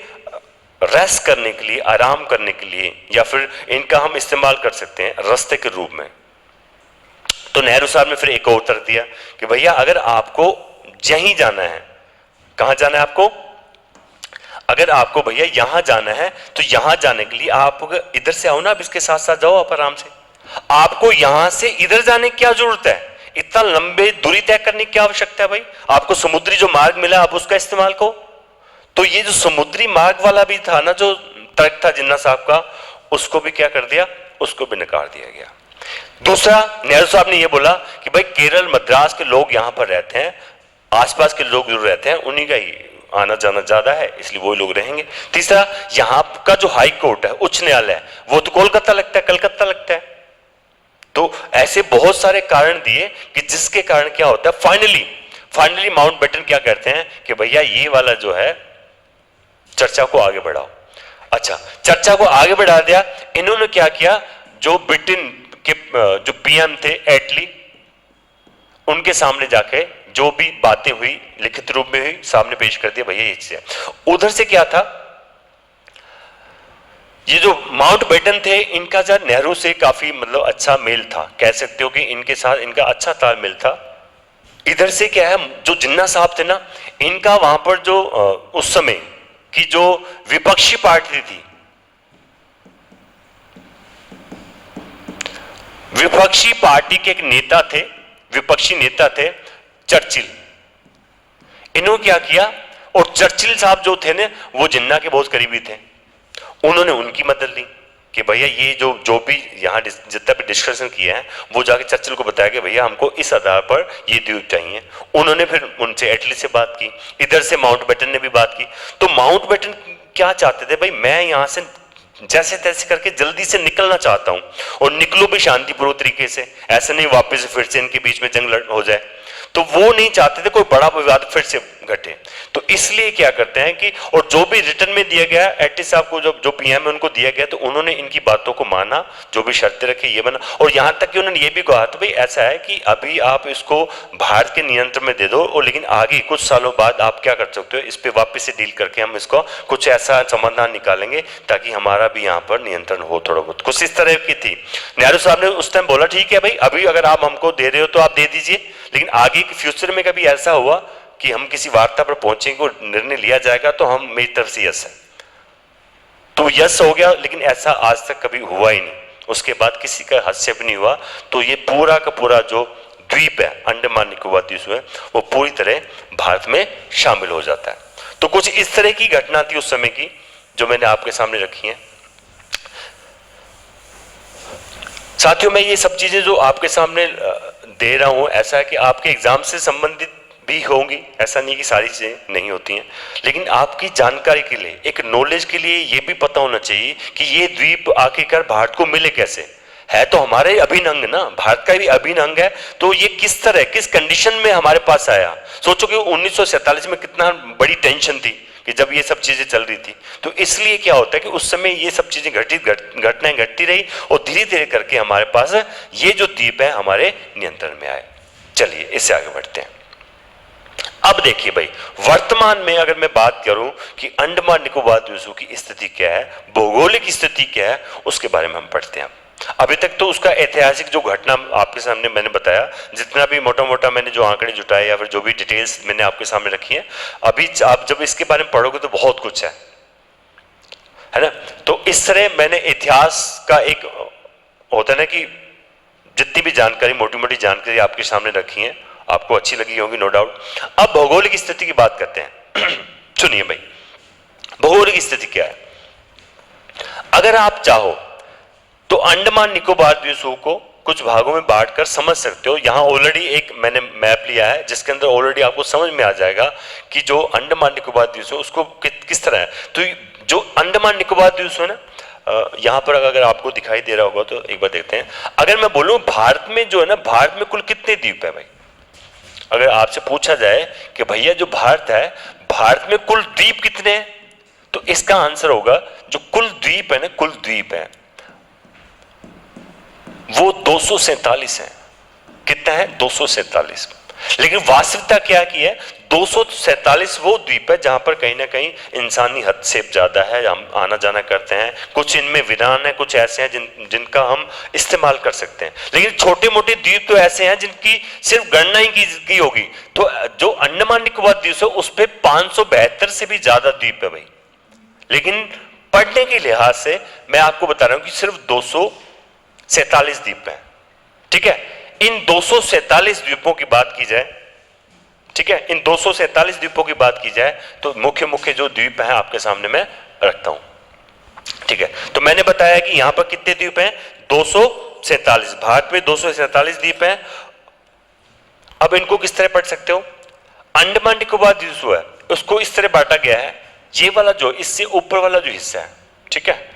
रेस्ट करने के लिए, आराम करने के लिए, या फिर इनका हम इस्तेमाल कर सकते हैं रास्ते के रूप में। तो नेहरू साहब ने फिर एक और उत्तर दिया कि भैया अगर आपको यहीं जाना है, कहां जाना है आपको, अगर आपको भैया यहां जाना है तो यहां जाने के लिए आप इधर से आओ ना, अब इसके साथ साथ जाओ आप आराम से, आपको यहां से इधर जाने की क्या जरूरत है, इतना लंबे दूरी तय करने की क्या आवश्यकता है भाई, आपको समुद्री जो मार्ग मिला आप उसका इस्तेमाल करो। तो ये जो समुद्री मार्ग वाला भी था ना, जो तर्क था जिन्ना साहब का, उसको भी क्या कर दिया, उसको भी नकार दिया गया। दूसरा नेहरू साहब ने यह बोला कि भाई केरल मद्रास के लोग यहां पर रहते हैं, आसपास के लोग जो रहते हैं उन्हीं का ही आना जाना ज्यादा है, इसलिए वो लोग रहेंगे। तीसरा, यहां का जो हाई कोर्ट है, उच्च न्यायालय है, वो तो कोलकाता लगता है, कलकत्ता लगता है। तो ऐसे बहुत सारे कारण दिए कि जिसके कारण क्या होता है, फाइनली माउंटबेटन क्या करते हैं कि भैया ये वाला जो है चर्चा को आगे बढ़ाओ। अच्छा, चर्चा को आगे बढ़ा दिया। इन्होंने क्या किया, जो ब्रिटेन के जो पीएम थे एटली, उनके सामने जाके जो भी बातें हुई लिखित रूप में हुई, सामने पेश कर दिया भैया ये चीज। उधर से क्या था, ये जो माउंटबेटन थे, इनका जो नेहरू से काफी मतलब अच्छा मेल था, कह सकते हो कि इनके साथ इनका अच्छा तालमेल था। इधर से क्या है, जो जिन्ना साहब थे ना, इनका वहां पर जो उस समय की जो विपक्षी पार्टी थी, विपक्षी पार्टी के एक नेता थे, विपक्षी नेता थे चर्चिल। इन्होंने क्या किया, और चर्चिल साहब जो थे ना, वो जिन्ना के बहुत करीबी थे। उन्होंने उनकी मदद ली कि भैया ये जो भी यहाँ जितना भी डिस्कशन किया है, वो जाके चर्चिल को बताया कि भैया हमको इस आधार पर ये द्वीप चाहिए। उन्होंने फिर उनसे एटली से बात की, इधर से माउंटबेटन ने भी बात की। तो माउंटबेटन क्या चाहते थे, भाई मैं यहाँ से जैसे तैसे करके जल्दी से निकलना चाहता हूं, और निकलो भी शांतिपूर्वक तरीके से, ऐसे नहीं वापस फिर से इनके बीच में जंग हो जाए। तो वो नहीं चाहते थे कोई बड़ा विवाद फिर से घटे। तो इसलिए क्या करते हैं कि, और जो भी रिटर्न में दिया गया एटली साहब को, जो पीएम है उनको दिया गया, तो उन्होंने इनकी बातों को माना, जो भी शर्तें रखी ये बना। और यहां तक कि उन्होंने ये भी कहा तो भाई ऐसा है कि अभी आप इसको भारत के नियंत्रण में दे दो, और लेकिन आगे कुछ सालों बाद आप क्या कर सकते हो, इस पर वापस से डील करके हम इसको कुछ ऐसा समाधान निकालेंगे ताकि हमारा भी यहाँ पर नियंत्रण हो थोड़ा बहुत। कुछ इस तरह की थी। नेहरू साहब ने उस टाइम बोला ठीक है भाई, अभी अगर आप हमको दे रहे हो तो आप दे दीजिए, लेकिन आगे फ्यूचर में कभी ऐसा हुआ कि हम किसी वार्ता पर पहुंचेंगे और निर्णय लिया जाएगा तो हम मेरी तरफ से यस है, तो यस हो गया। लेकिन ऐसा आज तक कभी हुआ ही नहीं, उसके बाद किसी का हस्तक्षेप नहीं हुआ। तो ये पूरा का पूरा जो द्वीप है, अंडमान निकोबार द्वीप है, वो पूरी तरह भारत में शामिल हो जाता है। तो कुछ इस तरह की घटना थी उस समय की, जो मैंने आपके सामने रखी है। साथियों, मैं ये सब चीजें जो आपके सामने दे रहा हूं, ऐसा है कि आपके एग्जाम से संबंधित भी होंगी, ऐसा नहीं कि सारी चीजें नहीं होती हैं, लेकिन आपकी जानकारी के लिए, एक नॉलेज के लिए ये भी पता होना चाहिए कि ये द्वीप आखिरकार भारत को मिले कैसे। है तो हमारे अभिन्न अंग ना, भारत का भी अभिन्न अंग है, तो ये किस तरह किस कंडीशन में हमारे पास आया। सोचो कि 1947 में कितना बड़ी टेंशन थी कि जब ये सब चीजें चल रही थी। तो इसलिए क्या होता है कि उस समय ये सब चीजें घटनाएं घटती रही, और धीरे धीरे करके हमारे पास ये जो द्वीप है हमारे नियंत्रण में आए। चलिए इससे आगे बढ़ते हैं। अब देखिए भाई, वर्तमान में अगर मैं बात करूं कि अंडमान निकोबार द्वीपों की स्थिति क्या है, भौगोलिक स्थिति क्या है, उसके बारे में हम पढ़ते हैं। अभी तक तो उसका ऐतिहासिक जो घटना आपके सामने मैंने बताया, जितना भी मोटा मोटा मैंने जो आंकड़े जुटाए या फिर जो भी डिटेल्स मैंने आपके सामने रखी है, अभी आप जब इसके बारे में पढ़ोगे तो बहुत कुछ है ना। तो इस तरह मैंने इतिहास का एक होता है ना कि जितनी भी जानकारी, मोटी मोटी जानकारी आपके सामने रखी है, आपको अच्छी लगी होगी नो डाउट। अब भौगोलिक स्थिति की बात करते हैं। सुनिए भाई, भौगोलिक स्थिति क्या है। अगर आप चाहो तो अंडमान निकोबार द्वीपों को कुछ भागों में बांटकर समझ सकते हो। यहां ऑलरेडी एक मैंने मैप लिया है जिसके अंदर ऑलरेडी आपको समझ में आ जाएगा कि जो अंडमान निकोबार द्वीप है उसको किस तरह है। तो जो अंडमान निकोबार द्वीप है ना, यहां पर अगर आपको दिखाई दे रहा होगा तो एक बार देखते हैं। अगर मैं बोलूं भारत में जो है ना, भारत में कुल कितने द्वीप है भाई, अगर आपसे पूछा जाए कि भैया जो भारत है, भारत में कुल द्वीप कितने हैं, तो इसका आंसर होगा जो कुल द्वीप है ना, कुल द्वीप है वो 247 है। कितना है? 247। लेकिन वास्तविकता क्या की है, 247 वो द्वीप है जहां पर कहीं ना कहीं इंसानी हस्तक्षेप ज्यादा है, हम आना जाना करते हैं। कुछ इनमें वीरान है, कुछ ऐसे हैं जिनका हम इस्तेमाल कर सकते हैं। लेकिन छोटे मोटे द्वीप तो ऐसे हैं जिनकी सिर्फ गणना ही की होगी। तो जो अंडमान निकोबार द्वीप है उस पर 572 से भी ज्यादा द्वीप है भाई। लेकिन पढ़ने के लिहाज से मैं आपको बता रहा हूं कि सिर्फ 247 द्वीप है। ठीक है, इन 247 द्वीपों की बात की जाए, ठीक है, इन 247 द्वीपों की बात की जाए तो मुख्य मुख्य जो द्वीप हैं आपके सामने मैं रखता हूं। ठीक है, तो मैंने बताया कि यहां पर कितने द्वीप हैं, 247। भारत में 247 द्वीप हैं। अब इनको किस तरह पढ़ सकते हो, अंडमान निकोबार द्वीप है उसको इस तरह बांटा गया है, ये वाला जो इससे ऊपर वाला जो हिस्सा है, ठीक है,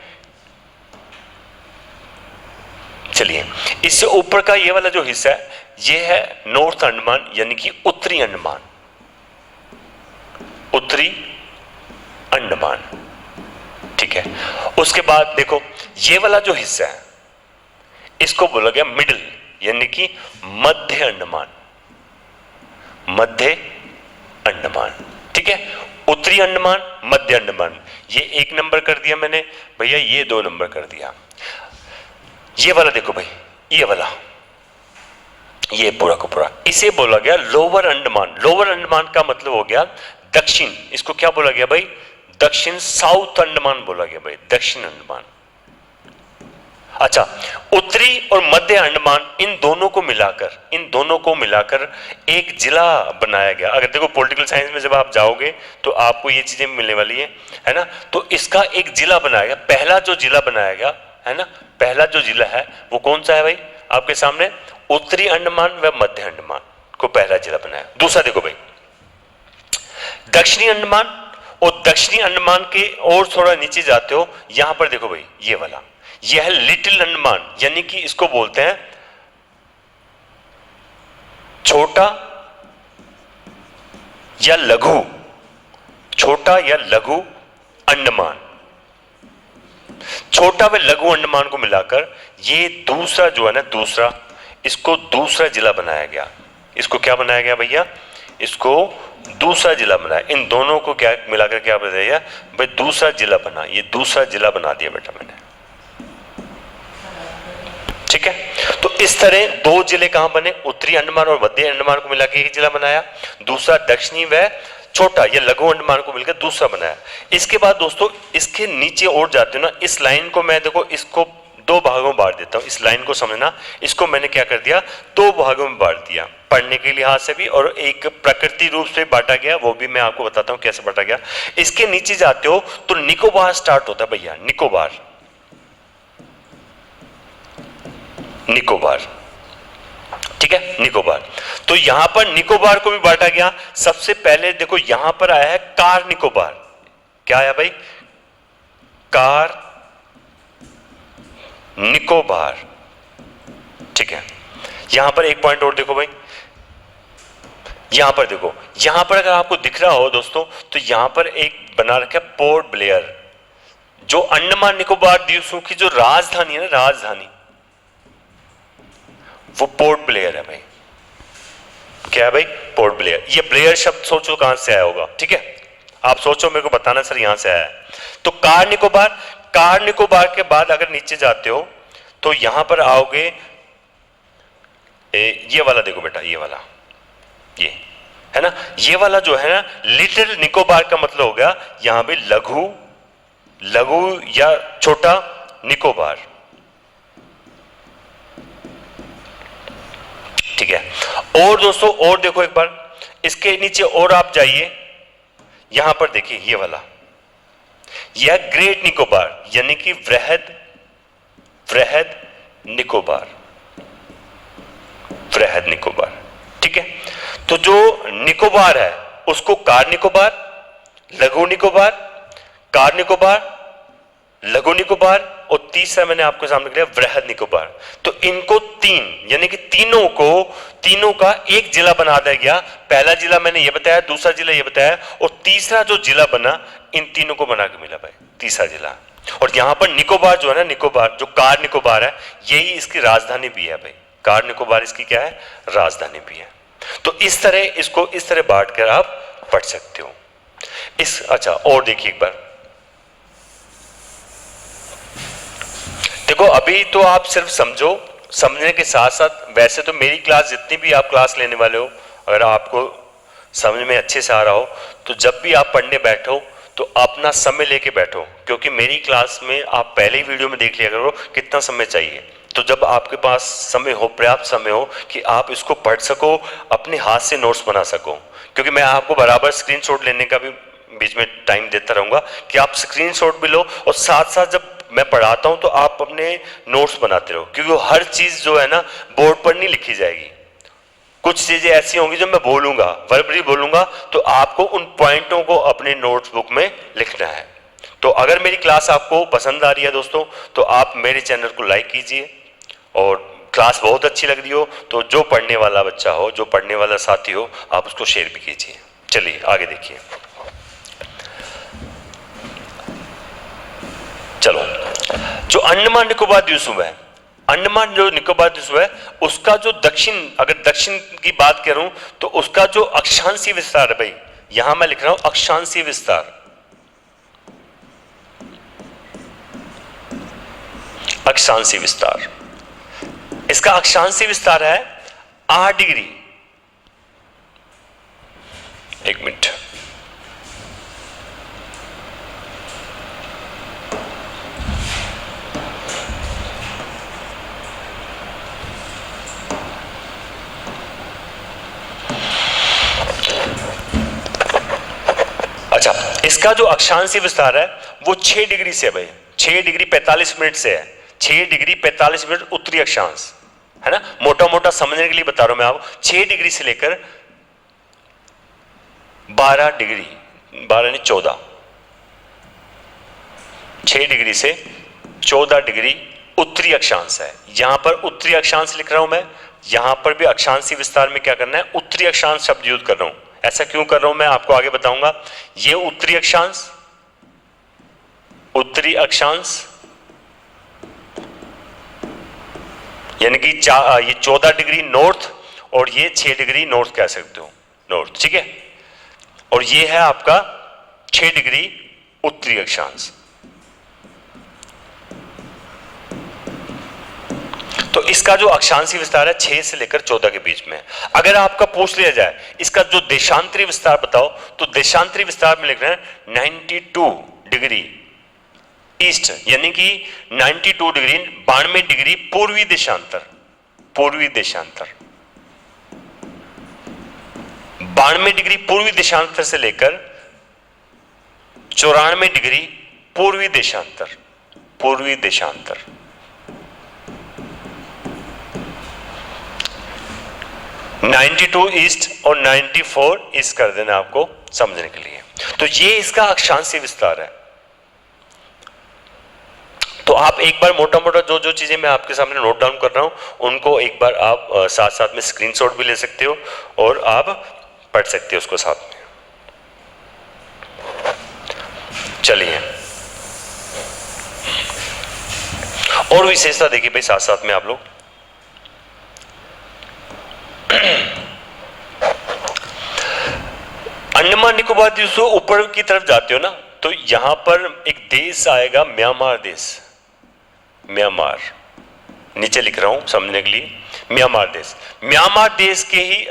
चलिए इससे ऊपर का ये वाला जो हिस्सा है ये है नॉर्थ अंडमान, यानी कि उत्तरी अंडमान, उत्तरी अंडमान। ठीक है, उसके बाद देखो ये वाला जो हिस्सा है इसको बोला गया मिडिल, यानी कि मध्य अंडमान, मध्य अंडमान। ठीक ठीक है, उत्तरी अंडमान, मध्य अंडमान, ये 1 नंबर कर दिया मैंने भैया, ये 2 नंबर कर दिया। ये वाला देखो भाई, ये वाला, ये पूरा का पूरा, इसे बोला गया लोअर अंडमान। लोअर अंडमान का मतलब हो गया दक्षिण, इसको क्या बोला गया भाई, दक्षिण, साउथ अंडमान बोला गया भाई, दक्षिण अंडमान। अच्छा, उत्तरी और मध्य अंडमान, इन दोनों को मिलाकर एक जिला बनाया गया। अगर देखो पॉलिटिकल साइंस में जब आप जाओगे तो आपको ये चीजें मिलने वाली है ना, तो इसका एक जिला बनाया गया। पहला जो जिला बनाया गया है ना, पहला जो जिला है वो कौन सा है भाई, आपके सामने उत्तरी अंडमान व मध्य अंडमान को पहला जिला बनाया। दूसरा देखो भाई, दक्षिणी अंडमान, और दक्षिणी अंडमान के और थोड़ा नीचे जाते हो, यहां पर देखो भाई, ये वाला, यह है लिटिल अंडमान, यानी कि इसको बोलते हैं छोटा या लघु, छोटा या लघु अंडमान। छोटा व लघु अंडमान को मिलाकर ये दूसरा जो है ना, दूसरा, इसको दूसरा जिला बनाया गया। इसको क्या बनाया गया भैया, इसको दूसरा जिला बनाया। इन दोनों को क्या मिलाकर क्या बनाया भाई, दूसरा जिला बना, ये दूसरा जिला बना दिया बेटा मैंने, ठीक है। तो इस तरह 2 जिले कहां बने, उत्तरी अंडमान और मध्य अंडमान को मिलाकर एक जिला बनाया, दूसरा दक्षिणी व छोटा या लघु अंडमान को मिलकर दूसरा बनाया। इसके बाद दोस्तों इसके नीचे और जाते हो ना, इस लाइन को मैं देखो इसको 2 भागों में बांट देता हूं, इस लाइन को समझना। इसको मैंने क्या कर दिया, 2 भागों में बांट दिया, पढ़ने के लिहाज से भी और एक प्रकृति रूप से बांटा गया, वो भी मैं आपको बताता हूं कैसे बांटा गया। इसके नीचे जाते हो तो निकोबार स्टार्ट होता है भैया, निकोबार, निकोबार, ठीक है, निकोबार। तो यहां पर निकोबार को भी बांटा गया। सबसे पहले देखो यहां पर आया है कार निकोबार, क्या आया भाई, कार निकोबार, ठीक है। यहां पर एक पॉइंट और देखो भाई, यहां पर देखो, यहां पर अगर आपको दिख रहा हो दोस्तों, तो यहां पर एक बना रखा है पोर्ट ब्लेयर, जो अंडमान निकोबार द्वीप समूह की जो राजधानी है ना, राजधानी, वो पोर्ट ब्लेयर है भाई। क्या है भाई, पोर्ट ब्लेयर। ये ब्लेयर शब्द सोचो कहां से आया होगा, ठीक है, आप सोचो, मेरे को बताना सर यहां से आया है। तो कार निकोबार, कार निकोबार के बाद अगर नीचे जाते हो तो यहां पर आओगे, ये वाला देखो बेटा, ये वाला, ये है ना, ये वाला जो है ना लिटिल निकोबार का मतलब हो गया यहां भी लघु, लघु या छोटा निकोबार, ठीक है। और दोस्तों और देखो एक बार, इसके नीचे और आप जाइए, यहां पर देखिए ये वाला, यह ग्रेट निकोबार, यानी कि वृहद, वृहद निकोबार, वृहद निकोबार, ठीक है। तो जो निकोबार है उसको कार निकोबार, लघु निकोबार, कार निकोबार, लघु निकोबार, और तीसरा मैंने आपके सामने किया वृहद निकोबार। तो इनको 3 यानी कि तीनों का एक जिला बना दिया गया। पहला जिला मैंने ये बताया, दूसरा जिला ये बताया, और तीसरा जो जिला बना इन तीनों को बना के मिला भाई, तीसरा जिला। और यहां पर निकोबार जो है ना, निकोबार जो कार निकोबार है, यही इसकी राजधानी भी है भाई, कार निकोबार इसकी क्या है, राजधानी भी है। तो इस तरह इसको इस तरह बांट कर आप पढ़ सकते हो। अच्छा और देखिए एक बार, देखो अभी तो आप सिर्फ समझो, समझने के साथ साथ वैसे तो मेरी क्लास जितनी भी आप क्लास लेने वाले हो, अगर आपको समझ में अच्छे से आ रहा हो तो जब भी आप पढ़ने बैठो तो अपना समय लेके बैठो, क्योंकि मेरी क्लास में आप पहले ही वीडियो में देख लिया करो कितना समय चाहिए। तो जब आपके पास समय हो, पर्याप्त समय हो कि आप इसको पढ़ सको, अपने हाथ से नोट्स बना सको, क्योंकि मैं आपको बराबर स्क्रीनशॉट लेने का भी बीच में टाइम देता रहूंगा कि आप स्क्रीनशॉट भी लो, और साथ साथ जब मैं पढ़ाता हूं तो आप अपने नोट्स बनाते रहो, क्योंकि हर चीज जो है ना बोर्ड पर नहीं लिखी जाएगी। कुछ चीजें ऐसी होंगी जो मैं बोलूंगा, वर्बली बोलूंगा, तो आपको उन पॉइंटों को अपने नोट्स बुक में लिखना है। तो अगर मेरी क्लास आपको पसंद आ रही है दोस्तों, तो आप मेरे चैनल को लाइक कीजिए, और क्लास बहुत अच्छी लग रही हो तो जो पढ़ने वाला बच्चा हो, जो पढ़ने वाला साथी हो, आप उसको शेयर भी कीजिए। चलिए आगे देखिए, चलो जो अंडमान निकोबार द्वीप समूह है, अंडमान जो निकोबार द्वीप समूह है, उसका जो दक्षिण, अगर दक्षिण की बात करूं तो उसका जो अक्षांशीय विस्तार है भाई, यहां मैं लिख रहा हूं अक्षांशीय विस्तार। अक्षांशीय विस्तार, इसका अक्षांशीय विस्तार है 8 डिग्री। एक मिनट, अच्छा, इसका जो अक्षांशीय विस्तार है वो 6 डिग्री से है भाई, 6 डिग्री 45 मिनट से है, 6 डिग्री 45 मिनट उत्तरी अक्षांश है ना, मोटा मोटा समझने के लिए बता रहा हूं मैं आपको। 6 डिग्री से लेकर 12 डिग्री, 12 नहीं 14, 6 डिग्री से 14 डिग्री उत्तरी अक्षांश है। यहां पर उत्तरी अक्षांश लिख रहा हूं मैं, यहां पर भी अक्षांशीय विस्तार में क्या करना है, उत्तरी अक्षांश शब्द यूज कर रहा हूं। ऐसा क्यों कर रहा हूं मैं आपको आगे बताऊंगा। ये उत्तरी अक्षांश, उत्तरी अक्षांश यानी कि ये 14 डिग्री नॉर्थ और ये 6 डिग्री नॉर्थ कह सकते हो, नॉर्थ, ठीक है। और ये है आपका 6 डिग्री उत्तरी अक्षांश। तो इसका जो अक्षांशीय विस्तार है 6 से लेकर 14 के बीच में। अगर आपका पूछ लिया जाए इसका जो देशांतरी विस्तार बताओ, तो देशांतरी विस्तार में लिख रहे हैं 92 डिग्री ईस्ट, यानी कि 92 डिग्री 92 डिग्री पूर्वी देशांतर, पूर्वी देशांतर 92 डिग्री पूर्वी देशांतर से लेकर 94 डिग्री पूर्वी देशांतर, पूर्वी देशांतर। नाइन्टी 92 ईस्ट और 94 ईस्ट कर देना आपको समझने के लिए। तो ये इसका अक्षांशीय विस्तार है। तो आप एक बार मोटा मोटा जो जो चीजें मैं आपके सामने नोट डाउन कर रहा हूं उनको एक बार आप साथ साथ में स्क्रीनशॉट भी ले सकते हो और आप पढ़ सकते हो उसको साथ में। चलिए और विशेषता देखिए भाई साथ साथ में आप लोग। अंडमान निकोबार द्वीप से ऊपर की तरफ जाते हो ना, तो यहां पर एक देश आएगा म्यांमार देश, म्यांमार नीचे लिख रहा हूं समझने के लिए, म्यांमार देश। म्यांमार देश के ही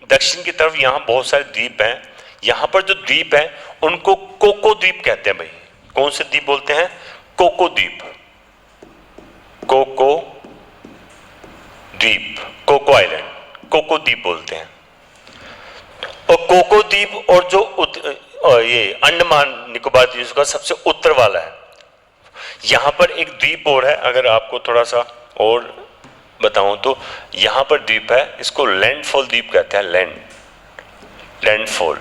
दक्षिण की तरफ यहां बहुत सारे द्वीप हैं। यहां पर जो द्वीप हैं उनको कोको द्वीप कहते हैं भाई। कौन से द्वीप बोलते हैं? कोको द्वीप, कोको द्वीप, कोको आइलैंड, कोको द्वीप बोलते हैं। और कोको द्वीप और जो ये अंडमान निकोबार द्वीप का सबसे उत्तर वाला है। यहां पर एक द्वीप और है, अगर आपको थोड़ा सा और बताऊं तो यहां पर द्वीप है, इसको लैंडफॉल द्वीप कहते हैं। लैंडफॉल,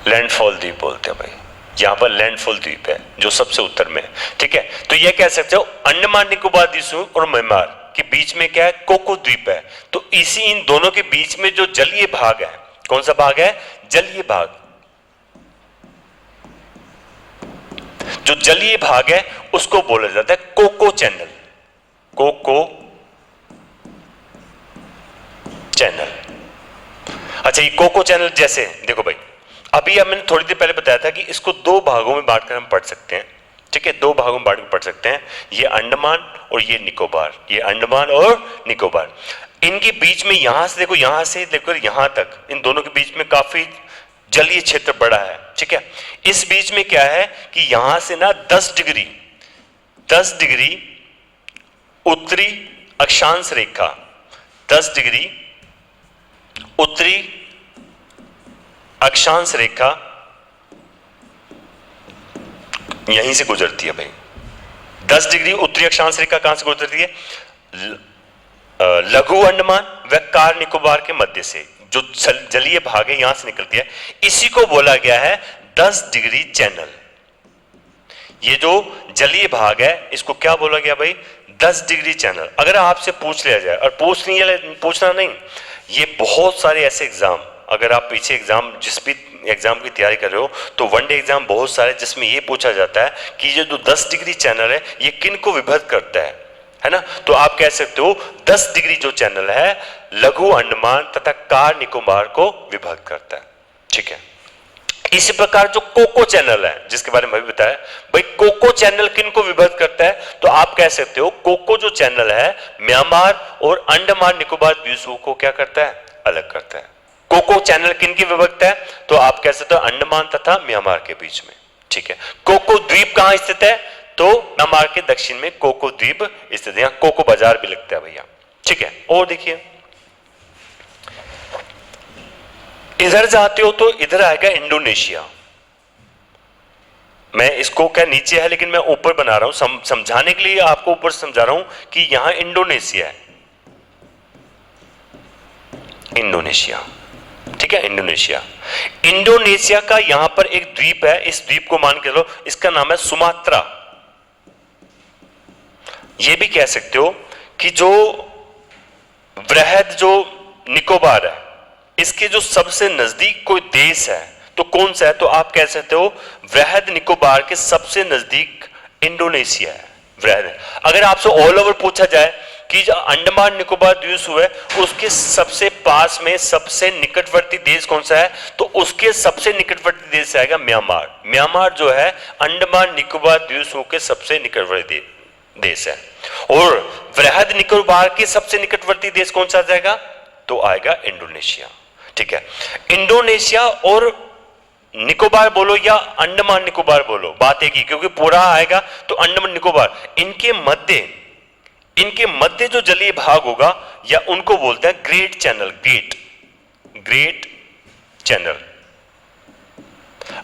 लैंडफॉल द्वीप बोलते हैं भाई। यहां पर लैंडफॉल द्वीप है जो सबसे उत्तर में है, ठीक है। तो यह कह सकते हो अंडमान निकोबार द्वीप और म्यांमार के बीच में क्या है? कोको द्वीप है। तो इसी इन दोनों के बीच में जो जलीय भाग है, कौन सा भाग है? जलीय भाग। जो जलीय भाग है उसको बोला जाता है कोको चैनल, कोको चैनल। अच्छा, ये कोको चैनल जैसे देखो भाई, अभी मैंने थोड़ी देर पहले बताया था कि इसको दो भागों में बांटकर हम पढ़ सकते हैं, ठीक है। दो भागों में बांट कर पढ़ सकते हैं, ये अंडमान और ये निकोबार, ये अंडमान और निकोबार। इनके बीच में यहां से देखो, यहां से देखो यहां तक, इन दोनों के बीच में काफी जलीय क्षेत्र बड़ा है, ठीक है। इस बीच में क्या है कि यहां से ना 10 डिग्री उत्तरी अक्षांश रेखा, 10 डिग्री उत्तरी अक्षांश रेखा यहीं से गुजरती है भाई। 10 डिग्री उत्तरी अक्षांश रेखा कहां से गुजरती है? लघु अंडमान व कार निकोबार के मध्य से जो जलीय भाग है यहां से निकलती है। इसी को बोला गया है 10 डिग्री चैनल। ये जो जलीय भाग है इसको क्या बोला गया भाई? 10 डिग्री चैनल। अगर आपसे पूछ लिया जाए, और पूछना नहीं, ये बहुत सारे ऐसे एग्जाम, अगर आप पीछे एग्जाम जिस भी एग्जाम की तैयारी कर रहे हो तो वनडे एग्जाम बहुत सारे जिसमें ये पूछा जाता है कि ये जो 10 डिग्री चैनल है ये किन को विभक्त करता है ना। तो आप कह सकते हो 10 डिग्री जो चैनल है लघु अंडमान तथा कार निकोबार को विभक्त करता है, ठीक है। इसी प्रकार जो कोको चैनल है जिसके बारे में अभी बताया, भाई कोको चैनल किन को विभक्त करता है, तो आप कह सकते हो कोको जो चैनल है म्यांमार और अंडमान निकोबार द्वीप समूह को क्या करता है, अलग करता है। कोको चैनल किन की विभक्त है, तो आप कह सकते हो अंडमान तथा म्यांमार के बीच में, ठीक है। कोको द्वीप कहां स्थित है, तो म्यांमार के दक्षिण में कोको द्वीप स्थित है, यहां कोको बाजार भी लगता है भैया, ठीक है। और देखिए इधर जाते हो तो इधर आएगा इंडोनेशिया। मैं इसको क्या नीचे है लेकिन मैं ऊपर बना रहा हूं समझाने के लिए, आपको ऊपर समझा रहा हूं कि यहां इंडोनेशिया है, इंडोनेशिया, ठीक है। इंडोनेशिया, इंडोनेशिया का यहां पर एक द्वीप है, इस द्वीप को मान के लो, इसका नाम है सुमात्रा। यह भी कह सकते हो कि जो वृहद जो निकोबार है इसके जो सबसे नजदीक कोई देश है तो कौन सा है, तो आप कह सकते हो वृहद निकोबार के सबसे नजदीक इंडोनेशिया है, वृहद। अगर आपसे ऑल ओवर पूछा जाए कि जो अंडमान निकोबार द्वीप समूह है उसके सबसे पास में सबसे निकटवर्ती देश कौन सा है, तो उसके सबसे निकटवर्ती देश आएगा म्यांमार। म्यांमार जो है अंडमान निकोबार द्वीप समूह के सबसे निकटवर्ती देश है। और वृहद निकोबार के सबसे निकटवर्ती देश कौन सा जाएगा, तो आएगा इंडोनेशिया, ठीक है। इंडोनेशिया और निकोबार बोलो या अंडमान निकोबार बोलो, बात एक ही, क्योंकि पूरा आएगा तो अंडमान निकोबार, इनके मध्य जो जलीय भाग होगा या उनको बोलते हैं ग्रेट चैनल, ग्रेट चैनल।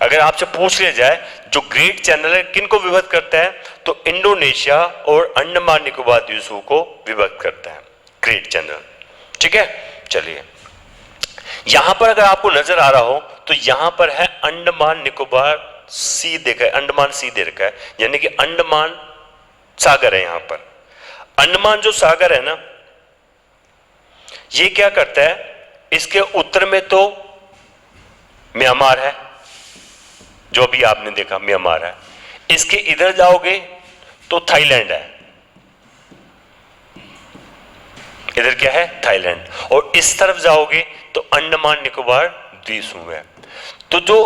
अगर आपसे पूछ लिया जाए जो ग्रेट चैनल है किन को विभक्त करता है, तो इंडोनेशिया और अंडमान निकोबार द्वीप समूह को विभक्त करता है ग्रेट चैनल, ठीक है। चलिए यहां पर अगर आपको नजर आ रहा हो तो यहां पर है अंडमान निकोबार सी देखा है, अंडमान सी दे रखा है, यानी कि अंडमान सागर है। यहां पर अंडमान जो सागर है ना, ये क्या करता है, इसके उत्तर में तो म्यांमार है, जो अभी आपने देखा म्यांमार है, इसके इधर जाओगे तो थाईलैंड है, इधर क्या है, थाईलैंड, और इस तरफ जाओगे तो अंडमान निकोबार द्वीप समूह है। तो जो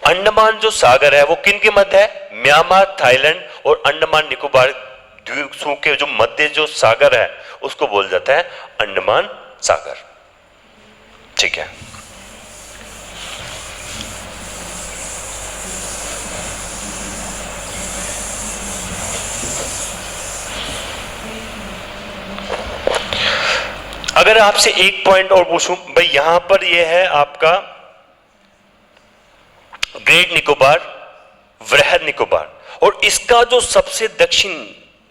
अंडमान जो सागर है वो किन के मध्य है, म्यांमार, थाईलैंड और अंडमान निकोबार द्वीप समूह के जो मध्य जो सागर है उसको बोल जाता है अंडमान सागर, ठीक है। अगर आपसे एक पॉइंट और पूछूं भाई, यहां पर यह है आपका ग्रेट निकोबार, वृहद निकोबार, और इसका जो सबसे दक्षिण,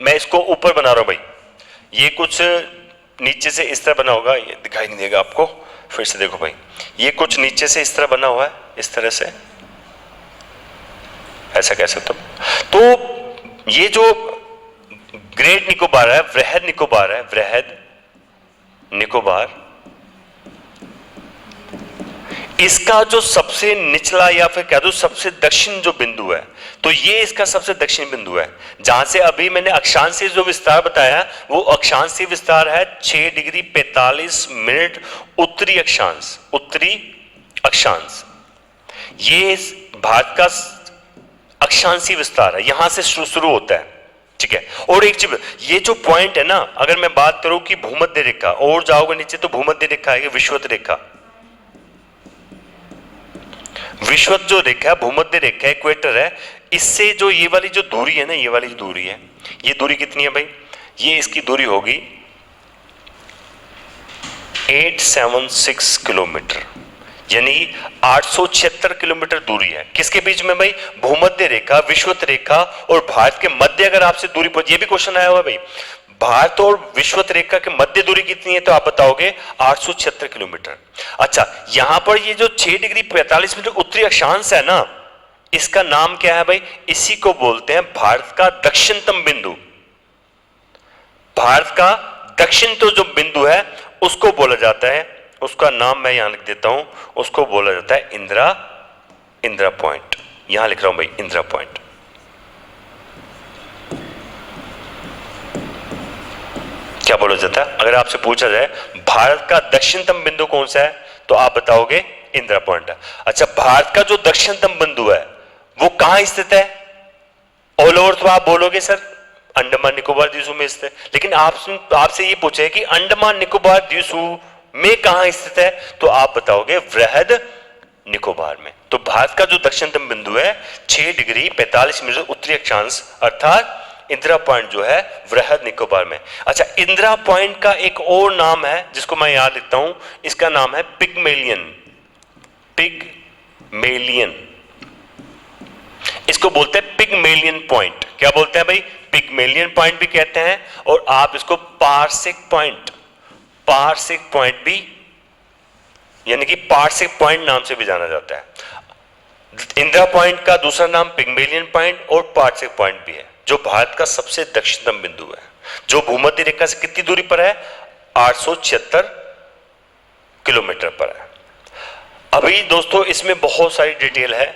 मैं इसको ऊपर बना रहा हूं भाई, ये कुछ नीचे से इस तरह बना होगा, ये दिखाई नहीं देगा आपको, फिर से देखो भाई, ये कुछ नीचे से इस तरह बना हुआ है, इस तरह से, ऐसा कह सकते हो। तो ये जो ग्रेट निकोबार है, वृहद निकोबार है, वृहद निकोबार, इसका जो सबसे निचला या फिर कह दो सबसे दक्षिण जो बिंदु है, तो ये इसका सबसे दक्षिण बिंदु है, जहां से अभी मैंने अक्षांशीय जो विस्तार बताया वो अक्षांशीय विस्तार है 6 डिग्री 45 मिनट उत्तरी अक्षांश, उत्तरी अक्षांश, ये भारत का अक्षांशीय विस्तार है, यहां से शुरू होता है, ठीक है। और एक चीज, ये जो पॉइंट है ना, अगर मैं बात करूं कि भूमध्य रेखा, और जाओगे नीचे तो भूमध्य रेखा है, विषुवत रेखा, विषुवत जो रेखा है, भूमध्य रेखा, इक्वेटर है, इससे जो ये वाली जो दूरी है ना, ये वाली जो दूरी है, ये दूरी कितनी है भाई, ये इसकी दूरी होगी 876 किलोमीटर, यानी 876 किलोमीटर दूरी है, किसके बीच में भाई, भूमध्य रेखा, विषुवत रेखा और भारत के मध्य। अगर आपसे दूरी पूछ, ये भी क्वेश्चन आया हुआ भाई, भारत और विषुवत रेखा के मध्य दूरी कितनी है, तो आप बताओगे 876 किलोमीटर। अच्छा, यहां पर ये जो 6 डिग्री 45 मिनट उत्तरी अक्षांश है ना, इसका नाम क्या है भाई, इसी को बोलते हैं भारत का दक्षिणतम बिंदु। भारत का दक्षिण तो जो बिंदु है उसको बोला जाता है, उसका नाम मैं यहां लिख देता हूं, उसको बोला जाता है इंदिरा पॉइंट, यहां लिख रहा हूं भाई इंदिरा पॉइंट। क्या बोला जाता है, अगर आपसे पूछा जाए भारत का दक्षिणतम बिंदु कौन सा है, तो आप बताओगे इंदिरा पॉइंट है। अच्छा, भारत का जो दक्षिणतम बिंदु है वो कहां स्थित है? ऑल ओवर तो आप बोलोगे सर अंडमान निकोबार द्वीपों में स्थित है, लेकिन आपसे ये पूछे कि अंडमान निकोबार द्वीपों में कहां स्थित है, तो आप बताओगे वृहद निकोबार में। तो भारत का जो दक्षिणतम बिंदु है 6 डिग्री 45 मिनट उत्तरी अक्षांश अर्थात इंदिरा पॉइंट जो है वृहद निकोबार में। अच्छा, इंदिरा पॉइंट का एक और नाम है जिसको मैं याद लिखता हूं, इसका नाम है पिगमेलियन। पिगमेलियन, इसको बोलते हैं पिगमेलियन पॉइंट। क्या बोलते हैं भाई? पिगमेलियन पॉइंट भी कहते हैं, और आप इसको पार्सिक पॉइंट भी, यानी कि पार्सिक पॉइंट नाम से भी जाना जाता है। इंदिरा पॉइंट का दूसरा नाम पिगमेलियन पॉइंट और पार्सिक पॉइंट भी है, जो भारत का सबसे दक्षिणतम बिंदु है, जो भूमध्य रेखा से कितनी दूरी पर है? 876 किलोमीटर पर है। अभी दोस्तों इसमें बहुत सारी डिटेल है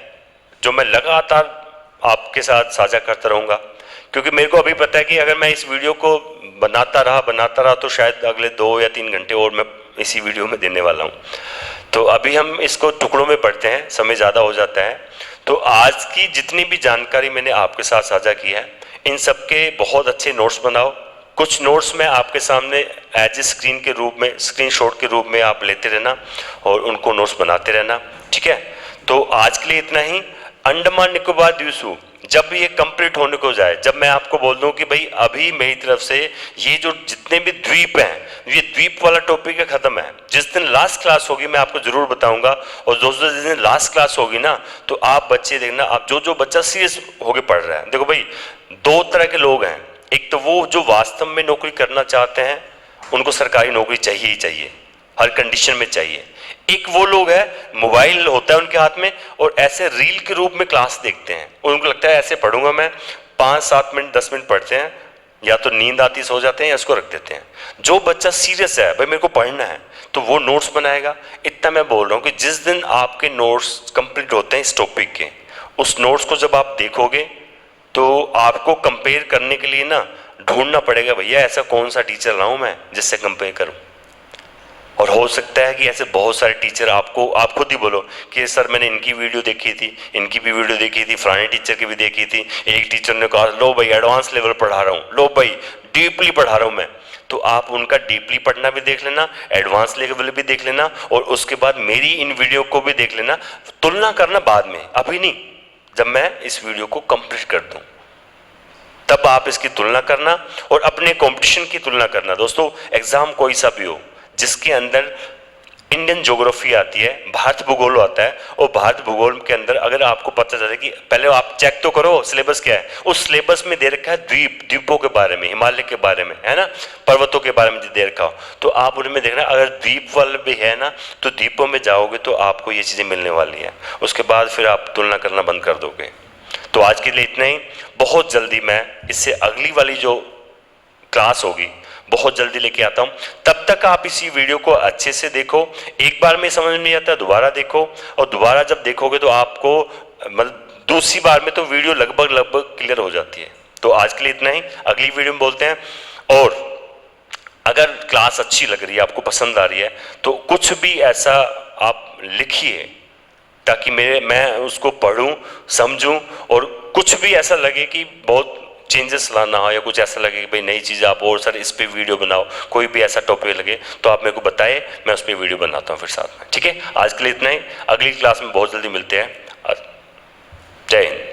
जो मैं लगातार आपके साथ साझा करता रहूंगा, क्योंकि मेरे को अभी पता है कि अगर मैं इस वीडियो को बनाता रहा तो शायद अगले 2 या 3 घंटे और मैं इसी वीडियो में देने वाला हूं। तो अभी हम इसको टुकड़ों में पढ़ते हैं, समय ज़्यादा हो जाता है। तो आज की जितनी भी जानकारी मैंने आपके साथ साझा की है, इन सब के बहुत अच्छे नोट्स बनाओ। कुछ नोट्स मैं आपके सामने एज ए स्क्रीन के रूप में, स्क्रीनशॉट के रूप में आप लेते रहना और उनको नोट्स बनाते रहना, ठीक है। तो आज के लिए इतना ही। अंडमान निकोबार द्वीप जब भी ये कंप्लीट होने को जाए, जब मैं आपको बोल दूं कि भाई अभी मेरी तरफ से ये जो जितने भी द्वीप हैं, ये द्वीप वाला टॉपिक है खत्म है। जिस दिन लास्ट क्लास होगी मैं आपको जरूर बताऊंगा, और दोस्तों जिस दिन लास्ट क्लास होगी ना, तो आप बच्चे देखना, आप जो बच्चा सीरियस होके पढ़ रहा है, देखो भाई 2 तरह के लोग हैं। एक तो वो जो वास्तव में नौकरी करना चाहते हैं, उनको सरकारी नौकरी चाहिए ही चाहिए, हर कंडीशन में चाहिए। एक वो लोग है, मोबाइल होता है उनके हाथ में और ऐसे रील के रूप में क्लास देखते हैं, उनको लगता है ऐसे पढ़ूंगा मैं, 5-7 मिनट 10 मिनट पढ़ते हैं, या तो नींद आती सो जाते हैं या इसको रख देते हैं। जो बच्चा सीरियस है भाई मेरे को पढ़ना है, तो वो नोट्स बनाएगा। इतना मैं बोल रहा हूँ कि जिस दिन आपके नोट्स कंप्लीट होते हैं इस टॉपिक के, उस नोट्स को जब आप देखोगे तो आपको कंपेयर करने के लिए ना ढूंढना पड़ेगा, भैया ऐसा कौन सा टीचर रहा हूं मैं जिससे कंपेयर करूं। और हो सकता है कि ऐसे बहुत सारे टीचर आप खुद ही बोलो कि सर मैंने इनकी वीडियो देखी थी, इनकी भी वीडियो देखी थी, फलाने टीचर की भी देखी थी। एक टीचर ने कहा लो भाई एडवांस लेवल पढ़ा रहा हूँ, लो भाई डीपली पढ़ा रहा हूँ मैं। तो आप उनका डीपली पढ़ना भी देख लेना, एडवांस लेवल भी देख लेना, और उसके बाद मेरी इन वीडियो को भी देख लेना। तुलना करना बाद में, अभी नहीं, जब मैं इस वीडियो को कंप्लीट कर दूं तब आप इसकी तुलना करना और अपने कंपटीशन की तुलना करना। दोस्तों एग्जाम कोई सा भी हो जिसके अंदर इंडियन ज्योग्राफी आती है, भारत भूगोल आता है, और भारत भूगोल के अंदर अगर आपको पता चले कि पहले आप चेक तो करो सिलेबस क्या है, उस सिलेबस में दे रखा है द्वीपों के बारे में, हिमालय के बारे में, है ना, पर्वतों के बारे में दे रखा हो, तो आप उनमें देखना अगर द्वीप वाले भी है ना, तो द्वीपों में जाओगे तो आपको ये चीज़ें मिलने वाली है। उसके बाद फिर आप तुलना करना बंद कर दोगे। तो आज के लिए इतना ही। बहुत जल्दी मैं इससे अगली वाली जो क्लास होगी बहुत जल्दी लेके आता हूं। तब तक आप इसी वीडियो को अच्छे से देखो, एक बार में समझ नहीं आता दोबारा देखो, और दोबारा जब देखोगे तो आपको मतलब दूसरी बार में तो वीडियो लगभग क्लियर हो जाती है। तो आज के लिए इतना ही, अगली वीडियो में बोलते हैं। और अगर क्लास अच्छी लग रही है, आपको पसंद आ रही है, तो कुछ भी ऐसा आप लिखिए ताकि मैं उसको पढ़ूं, समझूं, और कुछ भी ऐसा लगे कि बहुत चेंजेस लाना हो, या कुछ ऐसा लगे कि भाई नई चीज़ आप और सर इस पे वीडियो बनाओ, कोई भी ऐसा टॉपिक लगे तो आप मेरे को बताए, मैं उस पर वीडियो बनाता हूँ फिर साथ में। ठीक है, आज के लिए इतना ही, अगली क्लास में बहुत जल्दी मिलते हैं। जय हिंद।